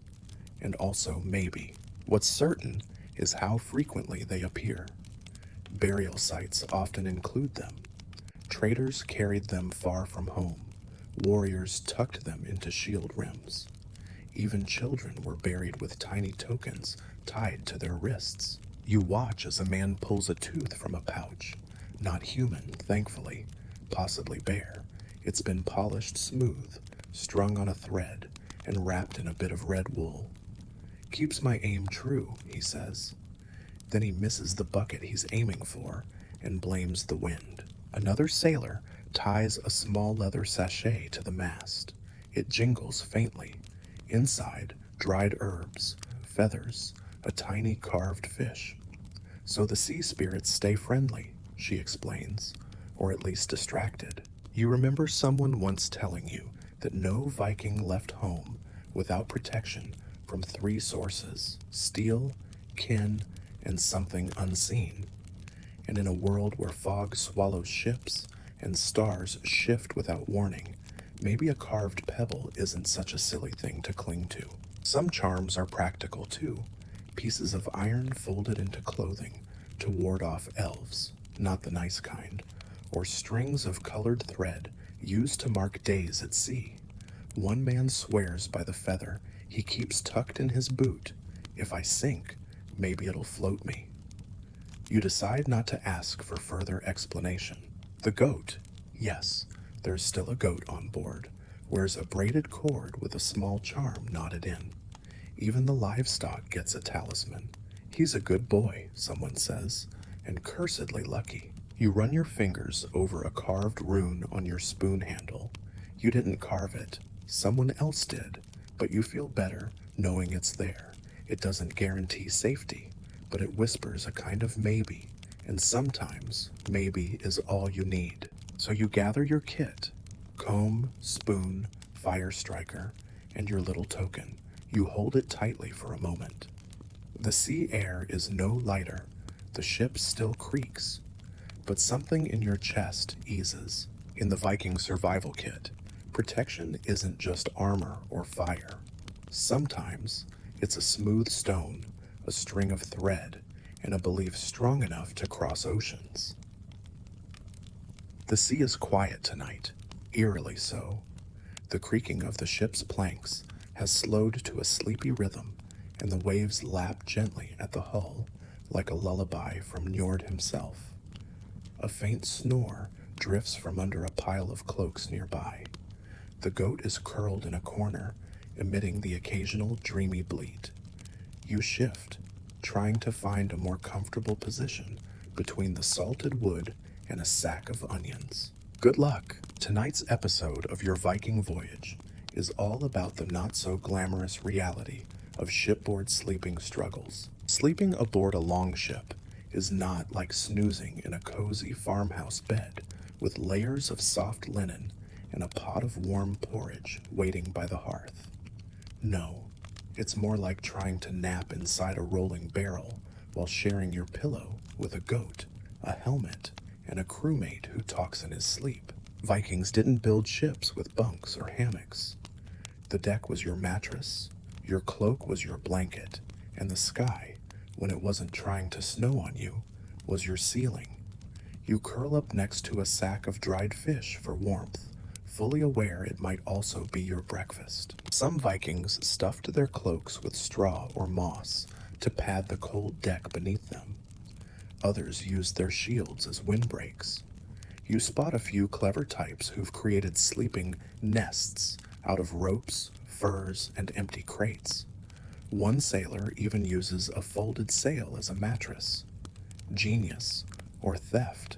and also maybe. What's certain is how frequently they appear. Burial sites often include them. Traders carried them far from home. Warriors tucked them into shield rims. Even children were buried with tiny tokens tied to their wrists. You watch as a man pulls a tooth from a pouch. Not human, thankfully, possibly bare. It's been polished smooth, strung on a thread, and wrapped in a bit of red wool. Keeps my aim true, he says. Then he misses the bucket he's aiming for and blames the wind. Another sailor ties a small leather sachet to the mast. It jingles faintly. Inside, dried herbs, feathers, a tiny carved fish. So the sea spirits stay friendly, she explains, or at least distracted. You remember someone once telling you that no Viking left home without protection from 3 sources: steel, kin, and something unseen. And in a world where fog swallows ships and stars shift without warning, maybe a carved pebble isn't such a silly thing to cling to. Some charms are practical too, pieces of iron folded into clothing to ward off elves, not the nice kind, or strings of colored thread used to mark days at sea. One man swears by the feather he keeps tucked in his boot. If I sink, maybe it'll float me. You decide not to ask for further explanation. The goat, yes, there's still a goat on board, wears a braided cord with a small charm knotted in. Even the livestock gets a talisman. He's a good boy, someone says, and cursedly lucky. You run your fingers over a carved rune on your spoon handle. You didn't carve it, someone else did, but you feel better knowing it's there. It doesn't guarantee safety, but it whispers a kind of maybe, and sometimes maybe is all you need. So you gather your kit, comb, spoon, fire striker, and your little token. You hold it tightly for a moment. The sea air is no lighter, the ship still creaks, but something in your chest eases. In the Viking survival kit, protection isn't just armor or fire. Sometimes it's a smooth stone, a string of thread, and a belief strong enough to cross oceans. The sea is quiet tonight, eerily so. The creaking of the ship's planks has slowed to a sleepy rhythm, and the waves lap gently at the hull like a lullaby from Njord himself. A faint snore drifts from under a pile of cloaks nearby. The goat is curled in a corner, emitting the occasional dreamy bleat. You shift, trying to find a more comfortable position between the salted wood and a sack of onions. Good luck! Tonight's episode of your Viking voyage is all about the not-so-glamorous reality of shipboard sleeping struggles. Sleeping aboard a longship is not like snoozing in a cozy farmhouse bed with layers of soft linen and a pot of warm porridge waiting by the hearth. No, it's more like trying to nap inside a rolling barrel while sharing your pillow with a goat, a helmet, and a crewmate who talks in his sleep. Vikings didn't build ships with bunks or hammocks. The deck was your mattress, your cloak was your blanket, and the sky, when it wasn't trying to snow on you, was your ceiling. You curl up next to a sack of dried fish for warmth, fully aware it might also be your breakfast. Some Vikings stuffed their cloaks with straw or moss to pad the cold deck beneath them. Others used their shields as windbreaks. You spot a few clever types who've created sleeping nests out of ropes, furs, and empty crates. One sailor even uses a folded sail as a mattress. Genius, or theft.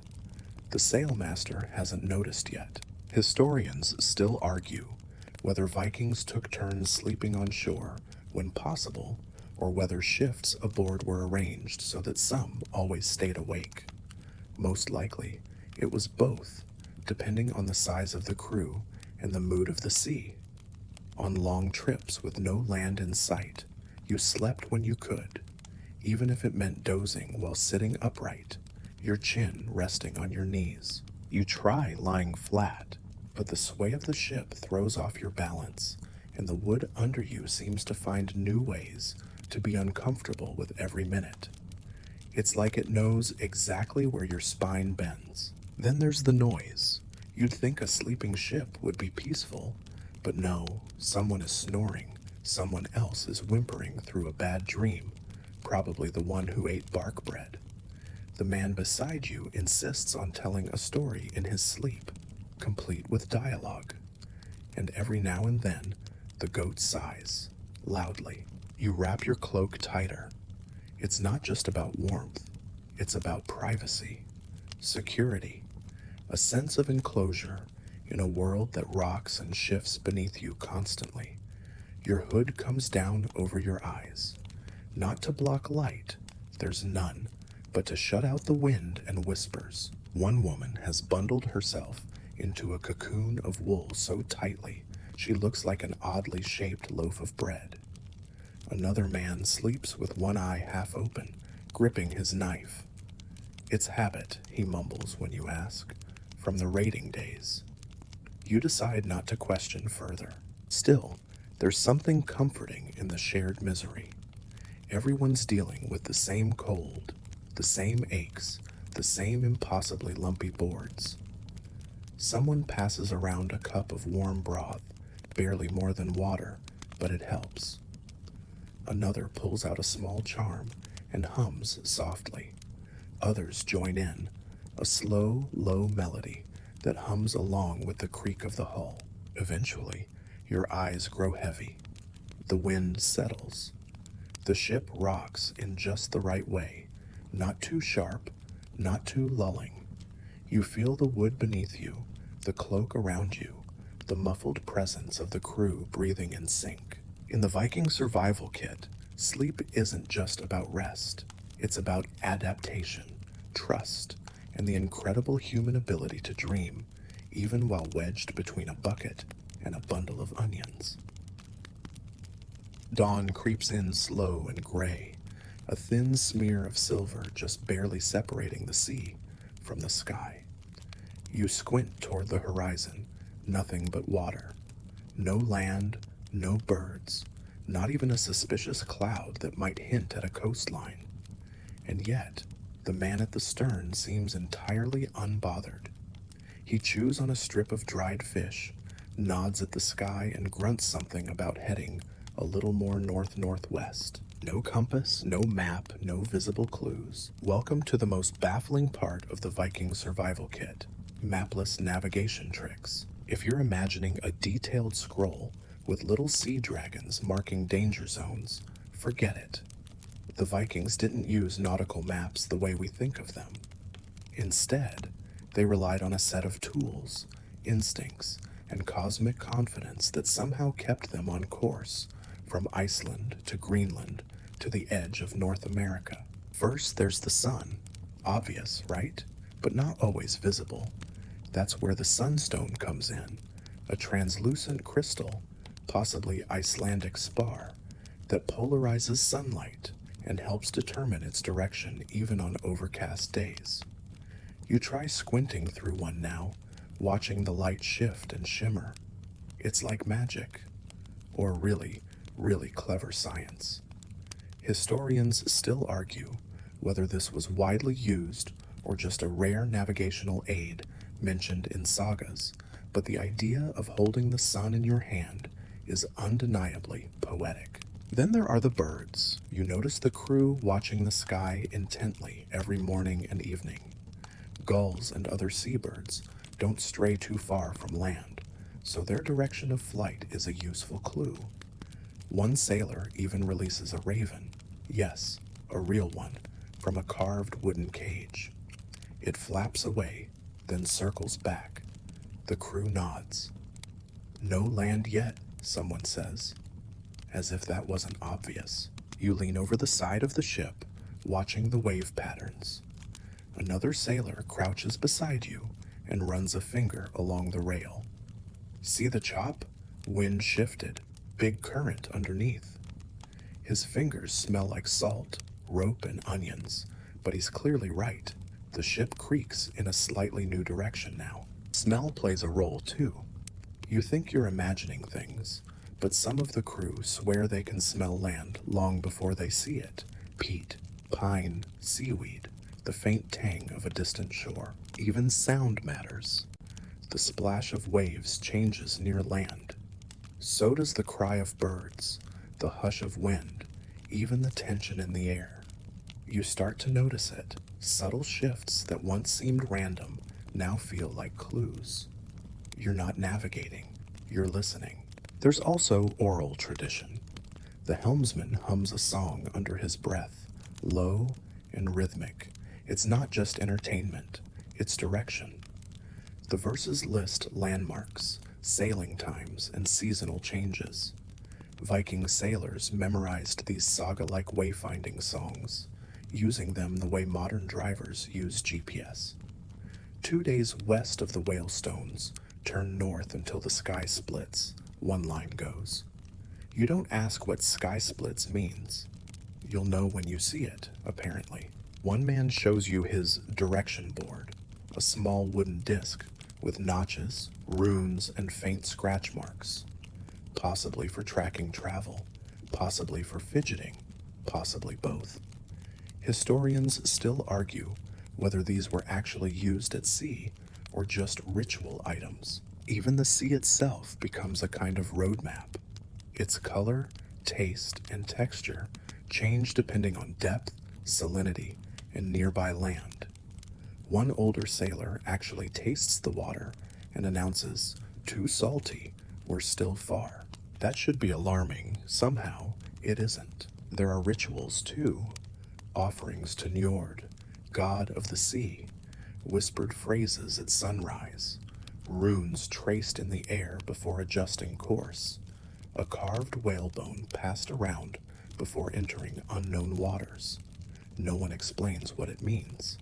The sailmaster hasn't noticed yet. Historians still argue whether Vikings took turns sleeping on shore when possible, or whether shifts aboard were arranged so that some always stayed awake. Most likely, it was both, depending on the size of the crew and the mood of the sea. On long trips with no land in sight, you slept when you could, even if it meant dozing while sitting upright, your chin resting on your knees. You try lying flat, but the sway of the ship throws off your balance, and the wood under you seems to find new ways to be uncomfortable with every minute. It's like it knows exactly where your spine bends. Then there's the noise. You'd think a sleeping ship would be peaceful, but no, someone is snoring. Someone else is whimpering through a bad dream, probably the one who ate bark bread. The man beside you insists on telling a story in his sleep, complete with dialogue. And every now and then, the goat sighs, loudly. You wrap your cloak tighter. It's not just about warmth, it's about privacy, security, a sense of enclosure in a world that rocks and shifts beneath you constantly. Your hood comes down over your eyes, not to block light, there's none, but to shut out the wind and whispers. One woman has bundled herself into a cocoon of wool so tightly she looks like an oddly shaped loaf of bread. Another man sleeps with one eye half open, gripping his knife. It's habit, he mumbles when you ask, from the raiding days. You decide not to question further. Still, there's something comforting in the shared misery. Everyone's dealing with the same cold, the same aches, the same impossibly lumpy boards. Someone passes around a cup of warm broth, barely more than water, but it helps. Another pulls out a small charm and hums softly. Others join in, a slow, low melody that hums along with the creak of the hull. Eventually, your eyes grow heavy. The wind settles. The ship rocks in just the right way, not too sharp, not too lulling. You feel the wood beneath you, the cloak around you, the muffled presence of the crew breathing in sync. In the Viking survival kit, sleep isn't just about rest. It's about adaptation, trust, and the incredible human ability to dream, even while wedged between a bucket and a bundle of onions. Dawn creeps in slow and gray, a thin smear of silver just barely separating the sea from the sky. You squint toward the horizon, nothing but water. No land, no birds, not even a suspicious cloud that might hint at a coastline. And yet, the man at the stern seems entirely unbothered. He chews on a strip of dried fish, nods at the sky, and grunts something about heading a little more north-northwest. No compass, no map, no visible clues. Welcome to the most baffling part of the Viking survival kit, mapless navigation tricks. If you're imagining a detailed scroll with little sea dragons marking danger zones, forget it. The Vikings didn't use nautical maps the way we think of them. Instead, They relied on a set of tools, instincts, and cosmic confidence that somehow kept them on course, from Iceland to Greenland to the edge of North America. First, there's the sun. Obvious, right? But not always visible. That's where the sunstone comes in, a translucent crystal, possibly Icelandic spar, that polarizes sunlight and helps determine its direction even on overcast days. You try squinting through one now, watching the light shift and shimmer. It's like magic, or really, really clever science. Historians still argue whether this was widely used or just a rare navigational aid mentioned in sagas, but the idea of holding the sun in your hand is undeniably poetic. Then there are the birds. You notice the crew watching the sky intently every morning and evening. Gulls and other seabirds don't stray too far from land, so their direction of flight is a useful clue. One sailor even releases a raven, yes, a real one, from a carved wooden cage. It flaps away, then circles back. The crew nods. "No land yet," someone says. As if that wasn't obvious. You lean over the side of the ship, watching the wave patterns. Another sailor crouches beside you and runs a finger along the rail. "See the chop? Wind shifted. Big current underneath." His fingers smell like salt, rope, and onions, but he's clearly right. The ship creaks in a slightly new direction now. Smell plays a role too. You think you're imagining things, but some of the crew swear they can smell land long before they see it. Peat, pine, seaweed, the faint tang of a distant shore. Even sound matters. The splash of waves changes near land. So does the cry of birds, the hush of wind, even the tension in the air. You start to notice it. Subtle shifts that once seemed random now feel like clues. You're not navigating, you're listening. There's also oral tradition. The helmsman hums a song under his breath, low and rhythmic. It's not just entertainment, it's direction. The verses list landmarks, sailing times, and seasonal changes. Viking sailors memorized these saga-like wayfinding songs, using them the way modern drivers use GPS. 2 days west of the Whalestones, turn north until the sky splits, one line goes. You don't ask what sky splits means. You'll know when you see it, apparently. One man shows you his direction board, a small wooden disc with notches, runes, and faint scratch marks. Possibly for tracking travel, possibly for fidgeting, possibly both. Historians still argue whether these were actually used at sea or just ritual items. Even the sea itself becomes a kind of roadmap. Its color, taste, and texture change depending on depth, salinity, and nearby land. One older sailor actually tastes the water and announces, "Too salty, we're still far." That should be alarming. Somehow, it isn't. There are rituals, too. Offerings to Njord, god of the sea, whispered phrases at sunrise, runes traced in the air before adjusting course, a carved whalebone passed around before entering unknown waters. No one explains what it means.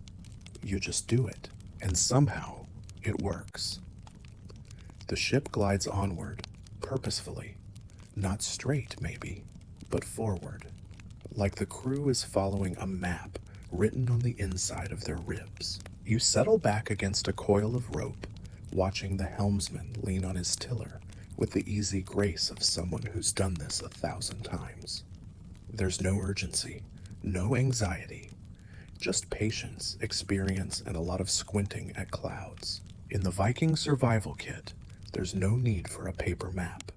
You just do it, and somehow it works. The ship glides onward, purposefully, not straight maybe, but forward, like the crew is following a map written on the inside of their ribs. You settle back against a coil of rope, watching the helmsman lean on his tiller with the easy grace of someone who's done this 1,000 times. There's no urgency, no anxiety, just patience, experience, and a lot of squinting at clouds. In the Viking survival kit, there's no need for a paper map.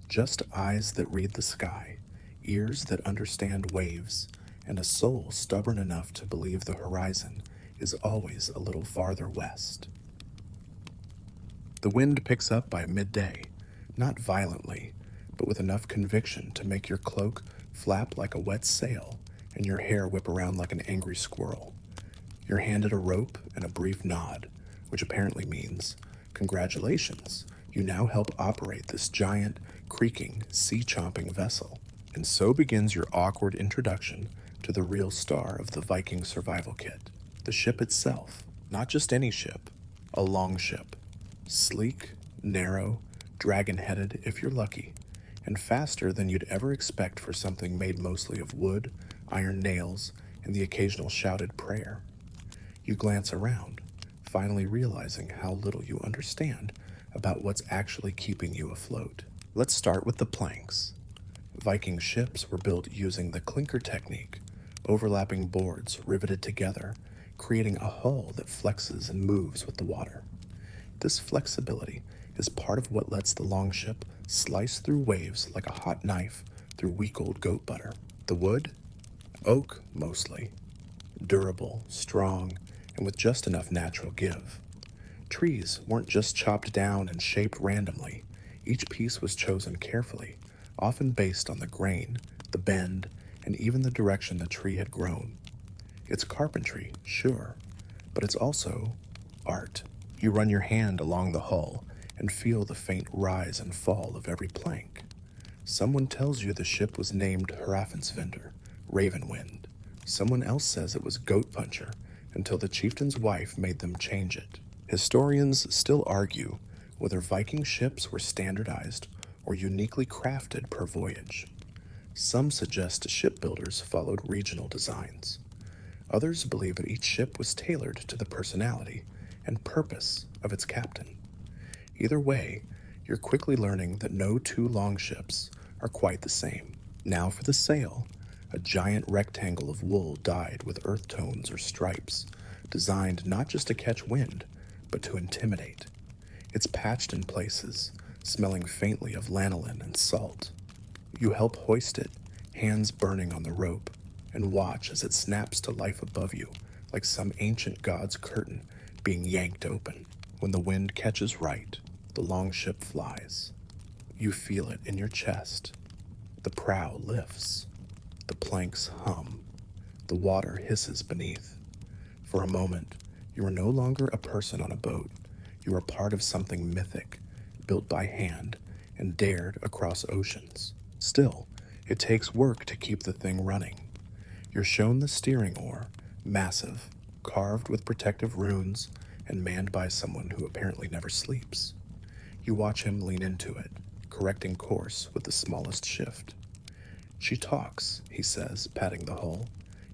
Just eyes that read the sky, ears that understand waves, and a soul stubborn enough to believe the horizon is always a little farther west. The wind picks up by midday, not violently, but with enough conviction to make your cloak flap like a wet sail and your hair whip around like an angry squirrel. You're handed a rope and a brief nod, which apparently means, congratulations, you now help operate this giant, creaking, sea-chomping vessel. And so begins your awkward introduction to the real star of the Viking survival kit, the ship itself. Not just any ship, a longship. Sleek, narrow, dragon-headed if you're lucky, and faster than you'd ever expect for something made mostly of wood, iron nails, and the occasional shouted prayer. You glance around, finally realizing how little you understand about what's actually keeping you afloat. Let's start with the planks. Viking ships were built using the clinker technique, overlapping boards riveted together, creating a hull that flexes and moves with the water. This flexibility is part of what lets the longship slice through waves like a hot knife through week old goat butter. The wood? Oak, mostly. Durable, strong, and with just enough natural give. Trees weren't just chopped down and shaped randomly. Each piece was chosen carefully, often based on the grain, the bend, and even the direction the tree had grown. It's carpentry, sure, but it's also art. You run your hand along the hull and feel the faint rise and fall of every plank. Someone tells you the ship was named Hrafansvindr, Ravenwind. Someone else says it was Goat Puncher, until the chieftain's wife made them change it. Historians still argue whether Viking ships were standardized or uniquely crafted per voyage. Some suggest shipbuilders followed regional designs. Others believe that each ship was tailored to the personality and purpose of its captain. Either way, you're quickly learning that no two longships are quite the same. Now for the sail, a giant rectangle of wool dyed with earth tones or stripes, designed not just to catch wind, but to intimidate. It's patched in places, smelling faintly of lanolin and salt. You help hoist it, hands burning on the rope, and watch as it snaps to life above you like some ancient god's curtain being yanked open. When the wind catches right, the longship flies. You feel it in your chest. The prow lifts. The planks hum. The water hisses beneath. For a moment, you are no longer a person on a boat. You are part of something mythic, built by hand and dared across oceans. Still, it takes work to keep the thing running. You're shown the steering oar, massive, carved with protective runes, and manned by someone who apparently never sleeps. You watch him lean into it, correcting course with the smallest shift. She talks, he says, patting the hull.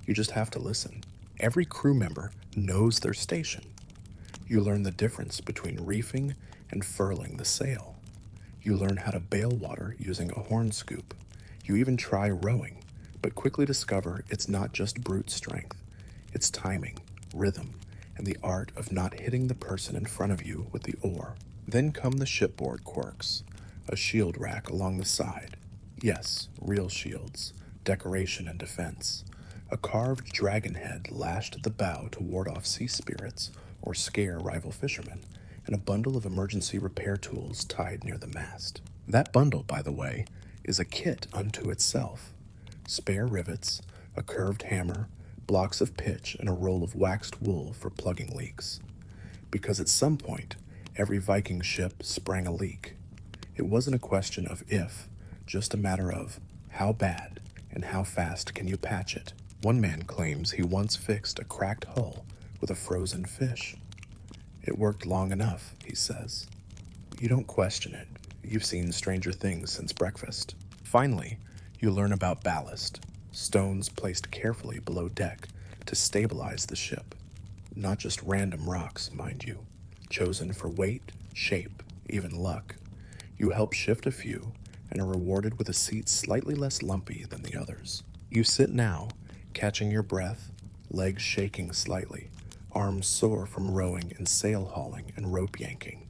You just have to listen. Every crew member knows their station. You learn the difference between reefing and furling the sail. You learn how to bail water using a horn scoop. You even try rowing, but quickly discover it's not just brute strength. It's timing, rhythm, and the art of not hitting the person in front of you with the oar. Then come the shipboard quirks, a shield rack along the side. Yes, real shields, decoration and defense. A carved dragon head lashed at the bow to ward off sea spirits or scare rival fishermen, and a bundle of emergency repair tools tied near the mast. That bundle, by the way, is a kit unto itself. Spare rivets, a curved hammer, blocks of pitch, and a roll of waxed wool for plugging leaks. Because at some point, every Viking ship sprang a leak. It wasn't a question of if, just a matter of how bad and how fast can you patch it. One man claims he once fixed a cracked hull with a frozen fish. It worked long enough, he says. You don't question it. You've seen stranger things since breakfast. Finally, you learn about ballast, stones placed carefully below deck to stabilize the ship. Not just random rocks, mind you, chosen for weight, shape, even luck. You help shift a few and are rewarded with a seat slightly less lumpy than the others. You sit now, catching your breath, legs shaking slightly, arms sore from rowing and sail hauling and rope yanking.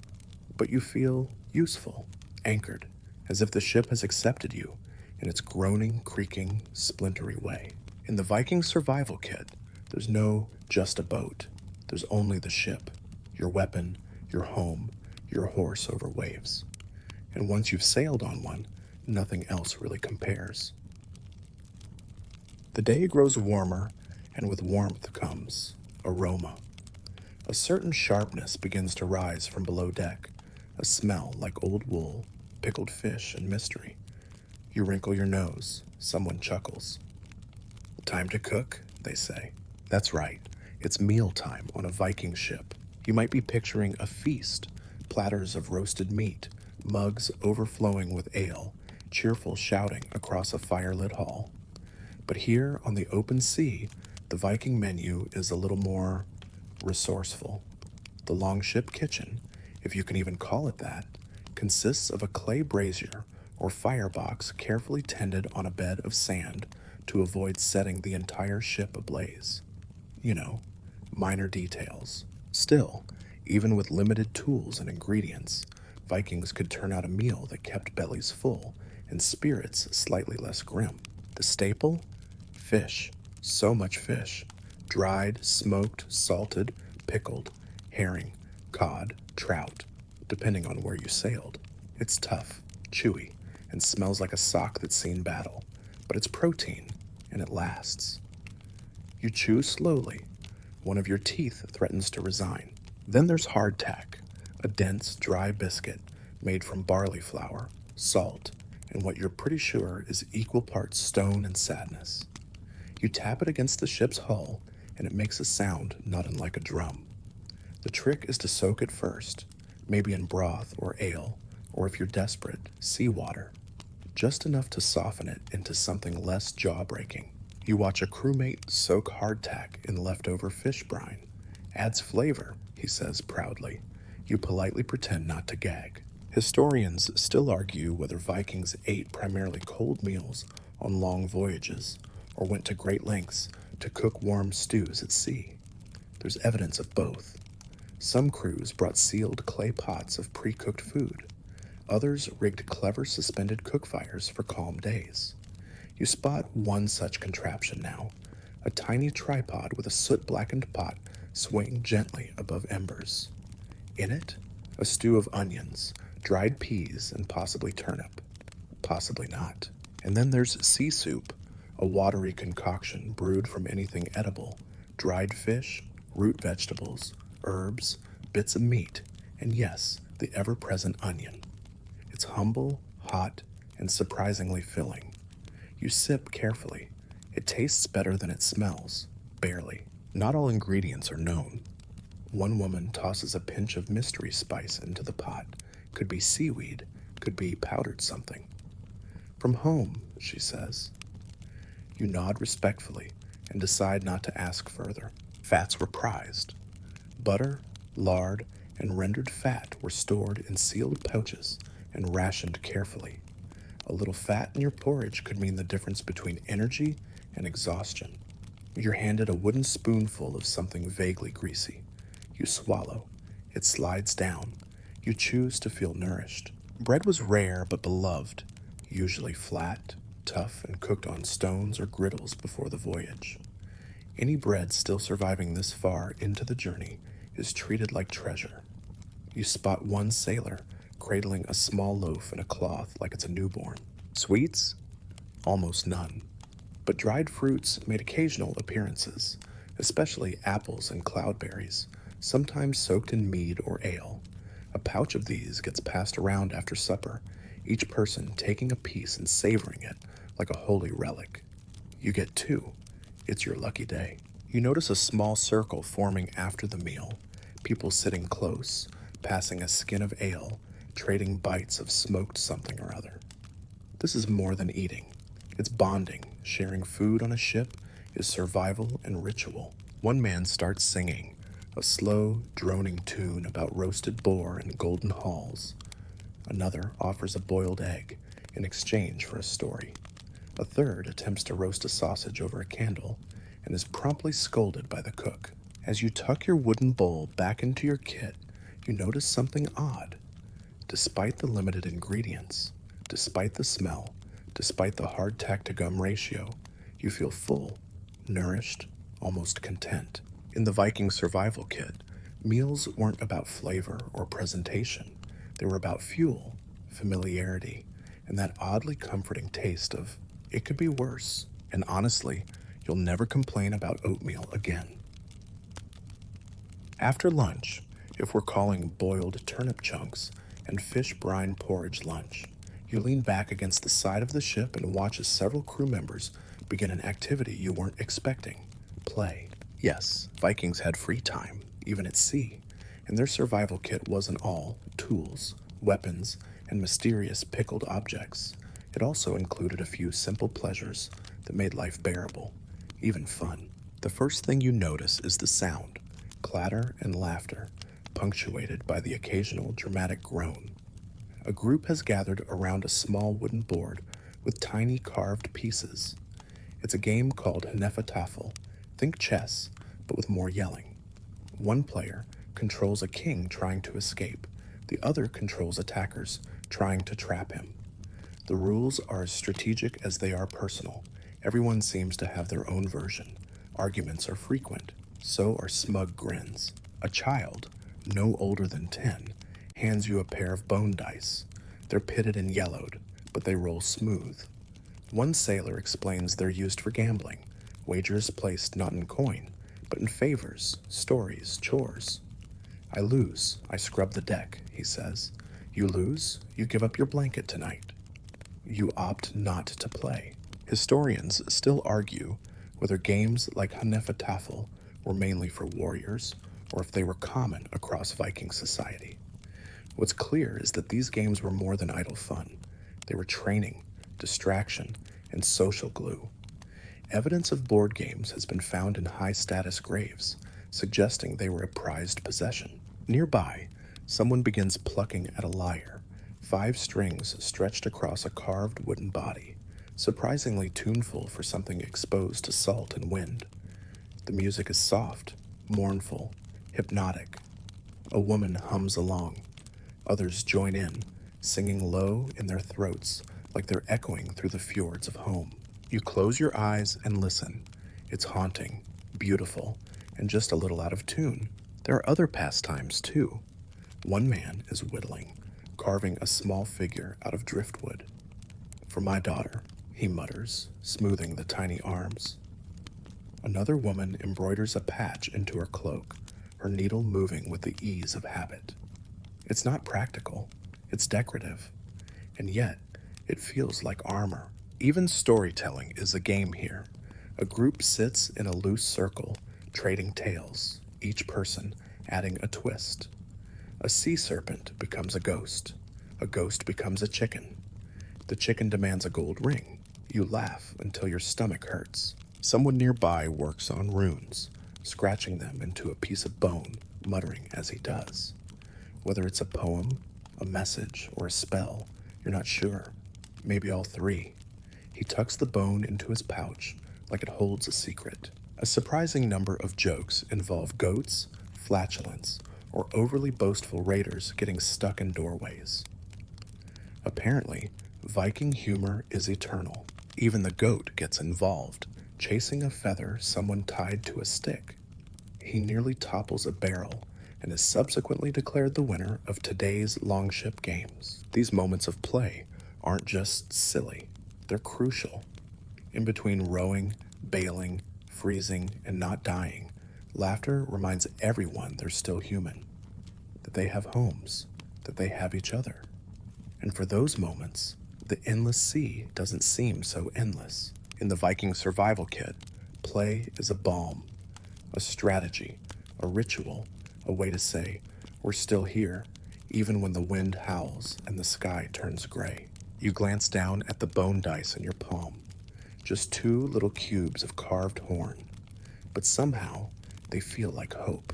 But you feel useful, anchored, as if the ship has accepted you in its groaning, creaking, splintery way. In the Viking survival kit, there's no just a boat. There's only the ship, your weapon, your home, your horse over waves. And once you've sailed on one, nothing else really compares. The day grows warmer, and with warmth comes aroma. A certain sharpness begins to rise from below deck, a smell like old wool, pickled fish, and mystery. You wrinkle your nose. Someone chuckles. Time to cook, they say. That's right. It's mealtime on a Viking ship. You might be picturing a feast, platters of roasted meat, mugs overflowing with ale, cheerful shouting across a firelit hall. But here on the open sea, the Viking menu is a little more resourceful. The longship kitchen, if you can even call it that, consists of a clay brazier or firebox carefully tended on a bed of sand to avoid setting the entire ship ablaze. You know, minor details. Still, even with limited tools and ingredients, Vikings could turn out a meal that kept bellies full and spirits slightly less grim. The staple? Fish. So much fish. Dried, smoked, salted, pickled, herring, cod, trout, depending on where you sailed. It's tough, chewy, and smells like a sock that's seen battle, but it's protein, and it lasts. You chew slowly. One of your teeth threatens to resign. Then there's hardtack, a dense, dry biscuit made from barley flour, salt, and what you're pretty sure is equal parts stone and sadness. You tap it against the ship's hull, and it makes a sound not unlike a drum. The trick is to soak it first, maybe in broth or ale, or if you're desperate, seawater. Just enough to soften it into something less jaw-breaking. You watch a crewmate soak hardtack in leftover fish brine. Adds flavor, he says proudly. You politely pretend not to gag. Historians still argue whether Vikings ate primarily cold meals on long voyages or went to great lengths to cook warm stews at sea. There's evidence of both. Some crews brought sealed clay pots of pre-cooked food. Others rigged clever suspended cook fires for calm days. You spot one such contraption now, a tiny tripod with a soot-blackened pot swaying gently above embers. In it, a stew of onions, dried peas, and possibly turnip. Possibly not. And then there's sea soup, a watery concoction brewed from anything edible, dried fish, root vegetables, herbs, bits of meat, and yes, the ever-present onion. It's humble, hot, and surprisingly filling. You sip carefully. It tastes better than it smells, barely. Not all ingredients are known. One woman tosses a pinch of mystery spice into the pot. Could be seaweed, could be powdered something. From home, she says. You nod respectfully and decide not to ask further. Fats were prized. Butter, lard, and rendered fat were stored in sealed pouches and rationed carefully. A little fat in your porridge could mean the difference between energy and exhaustion. You're handed a wooden spoonful of something vaguely greasy. You swallow. It slides down. You choose to feel nourished. Bread was rare but beloved, usually flat, tough, and cooked on stones or griddles before the voyage. Any bread still surviving this far into the journey is treated like treasure. You spot one sailor cradling a small loaf in a cloth like it's a newborn. Sweets? Almost none. But dried fruits made occasional appearances, especially apples and cloudberries, sometimes soaked in mead or ale. A pouch of these gets passed around after supper, each person taking a piece and savoring it like a holy relic. You get two. It's your lucky day. You notice a small circle forming after the meal, people sitting close, passing a skin of ale, trading bites of smoked something or other. This is more than eating. It's bonding. Sharing food on a ship is survival and ritual. One man starts singing, a slow, droning tune about roasted boar and golden halls. Another offers a boiled egg in exchange for a story. A third attempts to roast a sausage over a candle and is promptly scolded by the cook. As you tuck your wooden bowl back into your kit, you notice something odd. Despite the limited ingredients, despite the smell, despite the hardtack-to-gum ratio, you feel full, nourished, almost content. In the Viking survival kit, meals weren't about flavor or presentation. They were about fuel, familiarity, and that oddly comforting taste of, it could be worse, and honestly, you'll never complain about oatmeal again. After lunch, if we're calling boiled turnip chunks and fish brine porridge lunch, you lean back against the side of the ship and watch as several crew members begin an activity you weren't expecting: play. Yes, Vikings had free time, even at sea, and their survival kit wasn't all tools, weapons, and mysterious pickled objects. It also included a few simple pleasures that made life bearable, even fun. The first thing you notice is the sound, clatter and laughter, punctuated by the occasional dramatic groan. A group has gathered around a small wooden board with tiny carved pieces. It's a game called Hnefatafel. Think chess, but with more yelling. One player controls a king trying to escape. The other controls attackers trying to trap him. The rules are as strategic as they are personal. Everyone seems to have their own version. Arguments are frequent. So are smug grins. A child, no older than 10, hands you a pair of bone dice. They're pitted and yellowed, but they roll smooth. One sailor explains they're used for gambling, wagers placed not in coin, but in favors, stories, chores. I lose, I scrub the deck, he says. You lose, you give up your blanket tonight. You opt not to play. Historians still argue whether games like Hnefatafel were mainly for warriors or if they were common across Viking society. What's clear is that these games were more than idle fun. They were training, distraction, and social glue. Evidence of board games has been found in high-status graves, suggesting they were a prized possession. Nearby, someone begins plucking at a lyre, 5 strings stretched across a carved wooden body, surprisingly tuneful for something exposed to salt and wind. The music is soft, mournful, hypnotic. A woman hums along. Others join in, singing low in their throats like they're echoing through the fjords of home. You close your eyes and listen. It's haunting, beautiful, and just a little out of tune. There are other pastimes, too. One man is whittling, carving a small figure out of driftwood. For my daughter, he mutters, smoothing the tiny arms. Another woman embroiders a patch into her cloak, her needle moving with the ease of habit. It's not practical, it's decorative, and yet it feels like armor. Even storytelling is a game here. A group sits in a loose circle, trading tales, each person adding a twist. A sea serpent becomes a ghost becomes a chicken. The chicken demands a gold ring. You laugh until your stomach hurts. Someone nearby works on runes, scratching them into a piece of bone, muttering as he does. Whether it's a poem, a message, or a spell, you're not sure. Maybe all 3. He tucks the bone into his pouch like it holds a secret. A surprising number of jokes involve goats, flatulence, or overly boastful raiders getting stuck in doorways. Apparently, Viking humor is eternal. Even the goat gets involved, chasing a feather someone tied to a stick. He nearly topples a barrel and is subsequently declared the winner of today's Longship Games. These moments of play aren't just silly, they're crucial. In between rowing, bailing, freezing, and not dying, laughter reminds everyone they're still human, that they have homes, that they have each other. And for those moments, the endless sea doesn't seem so endless. In the Viking survival kit, play is a balm, a strategy, a ritual, a way to say, we're still here, even when the wind howls and the sky turns gray. You glance down at the bone dice in your palm, just 2 little cubes of carved horn, but somehow they feel like hope.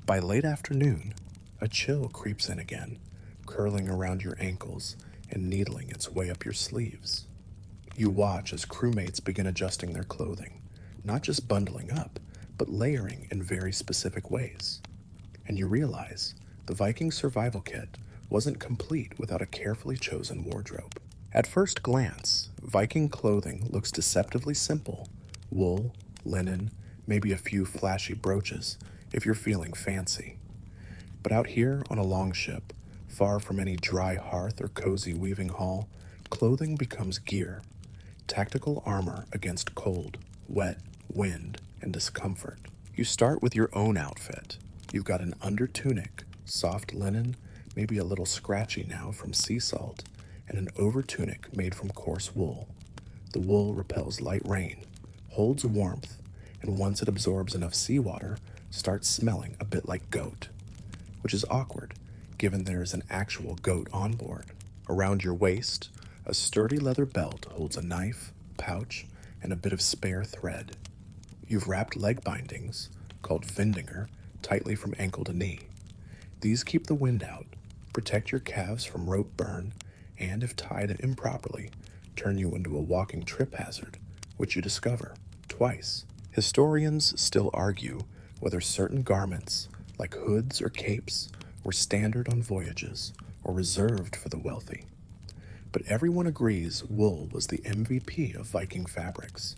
By late afternoon, a chill creeps in again, curling around your ankles and needling its way up your sleeves. You watch as crewmates begin adjusting their clothing, not just bundling up, but layering in very specific ways. And you realize the Viking survival kit wasn't complete without a carefully chosen wardrobe. At first glance, Viking clothing looks deceptively simple: wool, linen, maybe a few flashy brooches if you're feeling fancy. But out here on a longship, far from any dry hearth or cozy weaving hall, clothing becomes gear. Tactical armor against cold, wet, wind, and discomfort. You start with your own outfit. You've got an under tunic, soft linen, maybe a little scratchy now from sea salt, and an over tunic made from coarse wool. The wool repels light rain, holds warmth, and once it absorbs enough seawater, starts smelling a bit like goat, which is awkward given there is an actual goat on board. Around your waist, a sturdy leather belt holds a knife, pouch, and a bit of spare thread. You've wrapped leg bindings, called vindinger, tightly from ankle to knee. These keep the wind out, protect your calves from rope burn, and if tied improperly, turn you into a walking trip hazard, which you discover twice. Historians still argue whether certain garments, like hoods or capes, were standard on voyages or reserved for the wealthy. But everyone agrees wool was the MVP of Viking fabrics.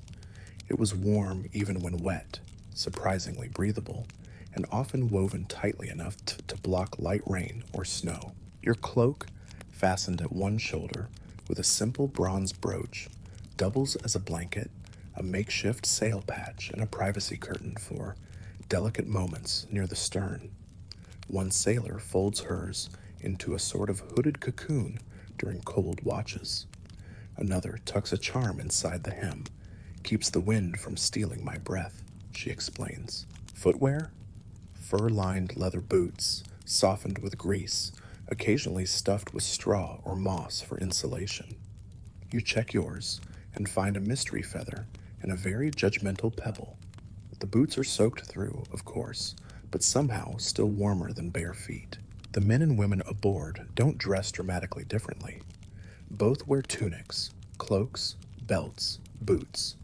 It was warm even when wet, surprisingly breathable, and often woven tightly enough to block light rain or snow. Your cloak, fastened at one shoulder with a simple bronze brooch, doubles as a blanket, a makeshift sail patch, and a privacy curtain for delicate moments near the stern. One sailor folds hers into a sort of hooded cocoon during cold watches. Another tucks a charm inside the hem, keeps the wind from stealing my breath, she explains. Footwear? Fur-lined leather boots, softened with grease, occasionally stuffed with straw or moss for insulation. You check yours and find a mystery feather and a very judgmental pebble. The boots are soaked through, of course, but somehow still warmer than bare feet. The men and women aboard don't dress dramatically differently. Both wear tunics, cloaks, belts, boots.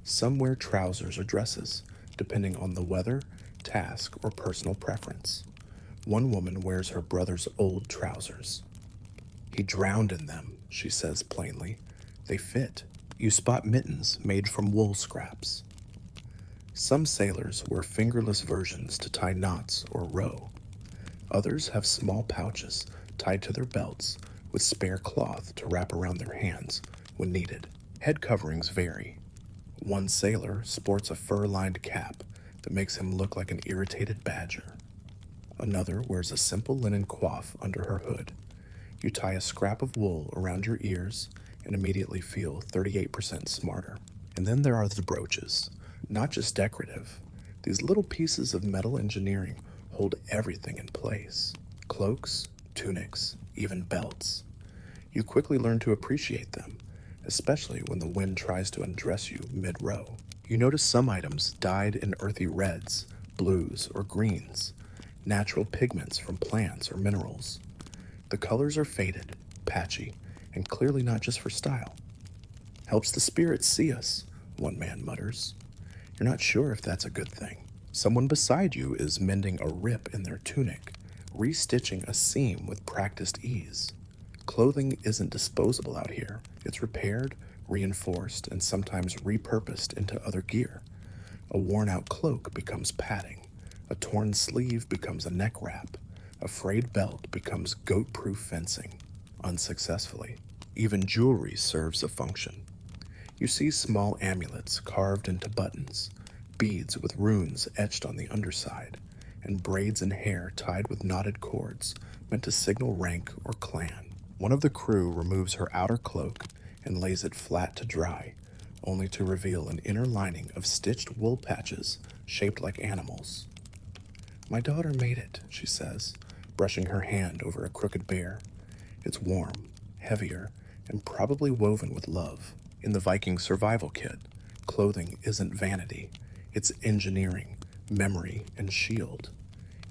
Some wear trousers or dresses, depending on the weather, task, or personal preference. One woman wears her brother's old trousers. He drowned in them, she says plainly. They fit. You spot mittens made from wool scraps. Some sailors wear fingerless versions to tie knots or row. Others have small pouches tied to their belts with spare cloth to wrap around their hands when needed. Head coverings vary. One sailor sports a fur-lined cap that makes him look like an irritated badger. Another wears a simple linen coif under her hood. You tie a scrap of wool around your ears and immediately feel 38% smarter. And then there are the brooches, not just decorative. These little pieces of metal engineering hold everything in place. Cloaks, tunics, even belts. You quickly learn to appreciate them, especially when the wind tries to undress you mid-row. You notice some items dyed in earthy reds, blues, or greens, natural pigments from plants or minerals. The colors are faded, patchy, and clearly not just for style. Helps the spirits see us, one man mutters. You're not sure if that's a good thing. Someone beside you is mending a rip in their tunic, restitching a seam with practiced ease. Clothing isn't disposable out here. It's repaired, reinforced, and sometimes repurposed into other gear. A worn-out cloak becomes padding. A torn sleeve becomes a neck wrap. A frayed belt becomes goat-proof fencing, unsuccessfully. Even jewelry serves a function. You see small amulets carved into buttons, beads with runes etched on the underside, and braids and hair tied with knotted cords meant to signal rank or clan. One of the crew removes her outer cloak and lays it flat to dry, only to reveal an inner lining of stitched wool patches shaped like animals. My daughter made it, she says, brushing her hand over a crooked bear. It's warm, heavier, and probably woven with love. In the Viking survival kit, clothing isn't vanity. It's engineering, memory, and shield.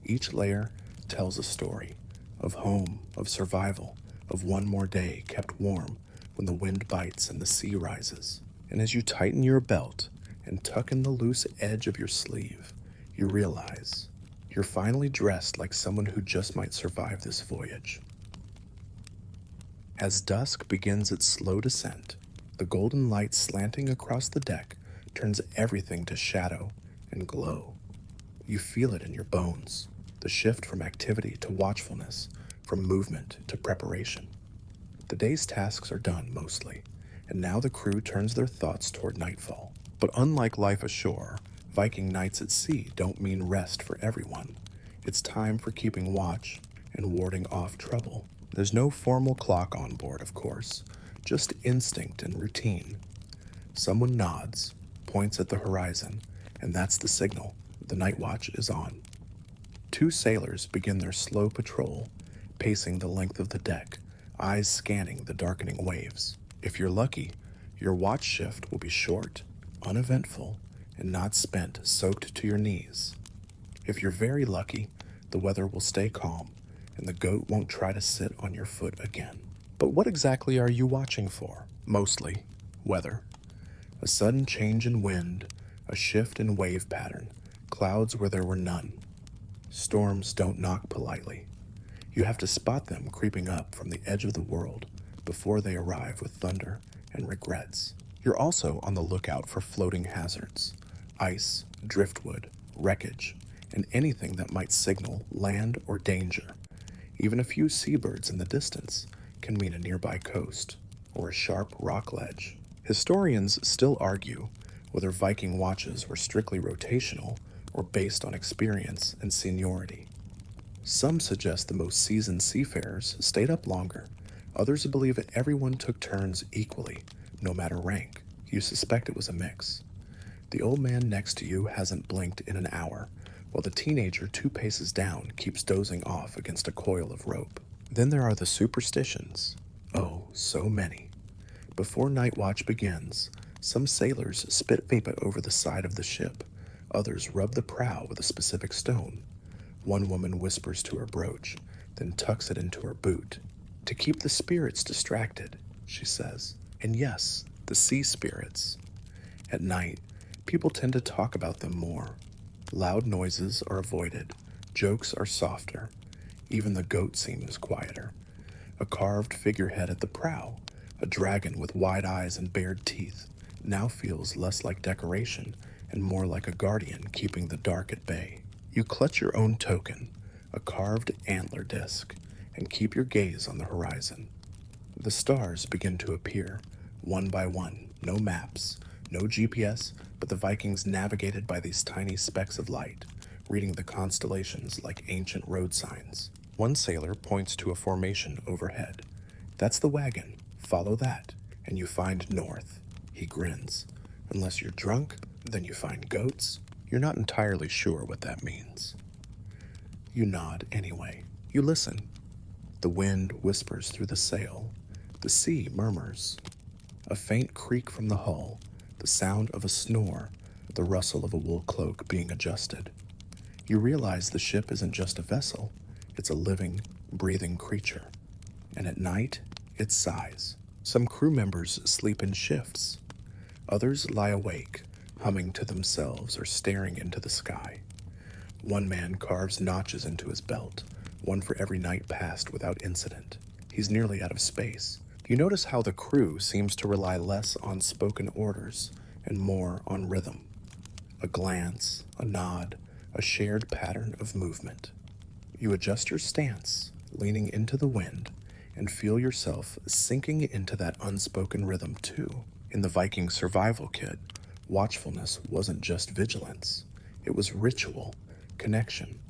Each layer tells a story of home, of survival, of one more day kept warm when the wind bites and the sea rises. And as you tighten your belt and tuck in the loose edge of your sleeve, you realize you're finally dressed like someone who just might survive this voyage. As dusk begins its slow descent, the golden light slanting across the deck turns everything to shadow and glow. You feel it in your bones, the shift from activity to watchfulness, from movement to preparation. The day's tasks are done mostly, and now the crew turns their thoughts toward nightfall. But unlike life ashore, Viking nights at sea don't mean rest for everyone. It's time for keeping watch and warding off trouble. There's no formal clock on board, of course, just instinct and routine. Someone nods, points at the horizon, and that's the signal. The night watch is on. Two sailors begin their slow patrol, pacing the length of the deck, eyes scanning the darkening waves. If you're lucky, your watch shift will be short, uneventful, and not spent soaked to your knees. If you're very lucky, the weather will stay calm, and the goat won't try to sit on your foot again. But what exactly are you watching for? Mostly, weather. A sudden change in wind, a shift in wave pattern, clouds where there were none. Storms don't knock politely. You have to spot them creeping up from the edge of the world before they arrive with thunder and regrets. You're also on the lookout for floating hazards, ice, driftwood, wreckage, and anything that might signal land or danger. Even a few seabirds in the distance can mean a nearby coast or a sharp rock ledge. Historians still argue whether Viking watches were strictly rotational or based on experience and seniority. Some suggest the most seasoned seafarers stayed up longer. Others believe that everyone took turns equally, no matter rank. You suspect it was a mix. The old man next to you hasn't blinked in an hour, while the teenager 2 paces down keeps dozing off against a coil of rope. Then there are the superstitions. Oh, so many. Before night watch begins, some sailors spit vapor over the side of the ship. Others rub the prow with a specific stone. One woman whispers to her brooch, then tucks it into her boot. To keep the spirits distracted, she says. And yes, the sea spirits. At night, people tend to talk about them more. Loud noises are avoided. Jokes are softer. Even the goat seems quieter. A carved figurehead at the prow, a dragon with wide eyes and bared teeth, now feels less like decoration and more like a guardian keeping the dark at bay. You clutch your own token, a carved antler disc, and keep your gaze on the horizon. The stars begin to appear, one by one. No maps, no GPS, but the Vikings navigated by these tiny specks of light, reading the constellations like ancient road signs. One sailor points to a formation overhead. That's the wagon. Follow that, and you find north. He grins. Unless you're drunk, then you find goats. You're not entirely sure what that means. You nod anyway. You listen. The wind whispers through the sail. The sea murmurs. A faint creak from the hull, the sound of a snore, the rustle of a wool cloak being adjusted. You realize the ship isn't just a vessel, it's a living, breathing creature. And at night, it sighs. Some crew members sleep in shifts. Others lie awake, humming to themselves or staring into the sky. One man carves notches into his belt, one for every night passed without incident. He's nearly out of space. You notice how the crew seems to rely less on spoken orders and more on rhythm. A glance, a nod, a shared pattern of movement. You adjust your stance, leaning into the wind, and feel yourself sinking into that unspoken rhythm too. In the Viking survival kit, watchfulness wasn't just vigilance. It was ritual, connection,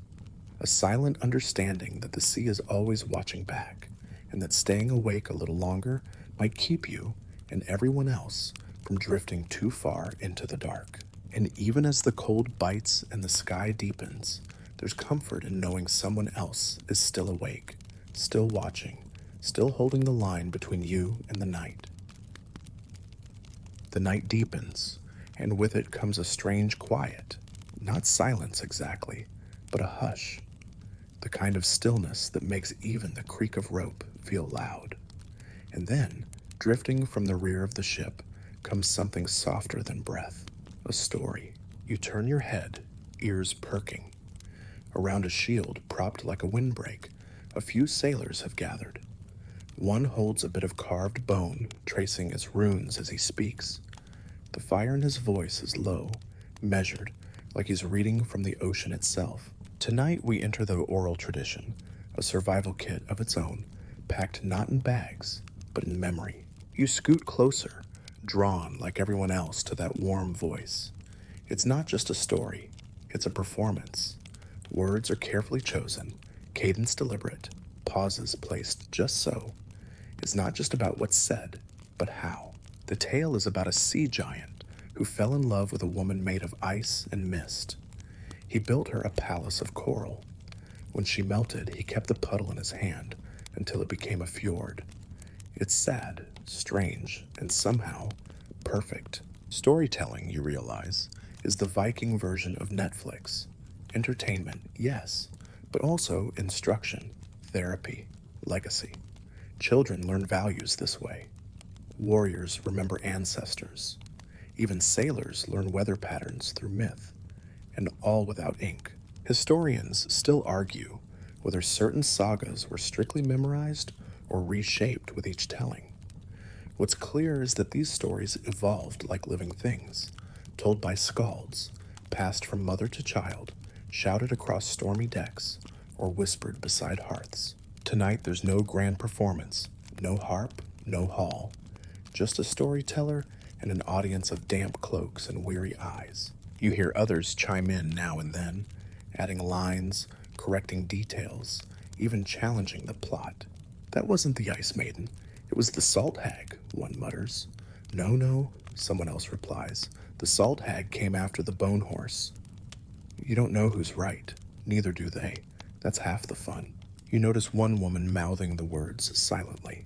a silent understanding that the sea is always watching back, and that staying awake a little longer might keep you and everyone else from drifting too far into the dark. And even as the cold bites and the sky deepens, there's comfort in knowing someone else is still awake, still watching, still holding the line between you and the night. The night deepens, and with it comes a strange quiet. Not silence exactly, but a hush. The kind of stillness that makes even the creak of rope feel loud. And then, drifting from the rear of the ship, comes something softer than breath. A story. You turn your head, ears perking. Around a shield propped like a windbreak, a few sailors have gathered. One holds a bit of carved bone, tracing its runes as he speaks. The fire in his voice is low, measured, like he's reading from the ocean itself. Tonight we enter the oral tradition, a survival kit of its own, packed not in bags, but in memory. You scoot closer, drawn like everyone else to that warm voice. It's not just a story, it's a performance. Words are carefully chosen, cadence deliberate, pauses placed just so. It's not just about what's said, but how. The tale is about a sea giant who fell in love with a woman made of ice and mist. He built her a palace of coral. When she melted, he kept the puddle in his hand until it became a fjord. It's sad, strange, and somehow perfect. Storytelling, you realize, is the Viking version of Netflix. Entertainment, yes, but also instruction, therapy, legacy. Children learn values this way. Warriors remember ancestors. Even sailors learn weather patterns through myth, and all without ink. Historians still argue whether certain sagas were strictly memorized or reshaped with each telling. What's clear is that these stories evolved like living things, told by skalds, passed from mother to child, shouted across stormy decks, or whispered beside hearths. Tonight there's no grand performance, no harp, no hall, just a storyteller and an audience of damp cloaks and weary eyes. You hear others chime in now and then, adding lines, correcting details, even challenging the plot. That wasn't the Ice Maiden, it was the Salt Hag, one mutters. No, someone else replies. The Salt Hag came after the Bone Horse. You don't know who's right, neither do they. That's half the fun. You notice one woman mouthing the words silently.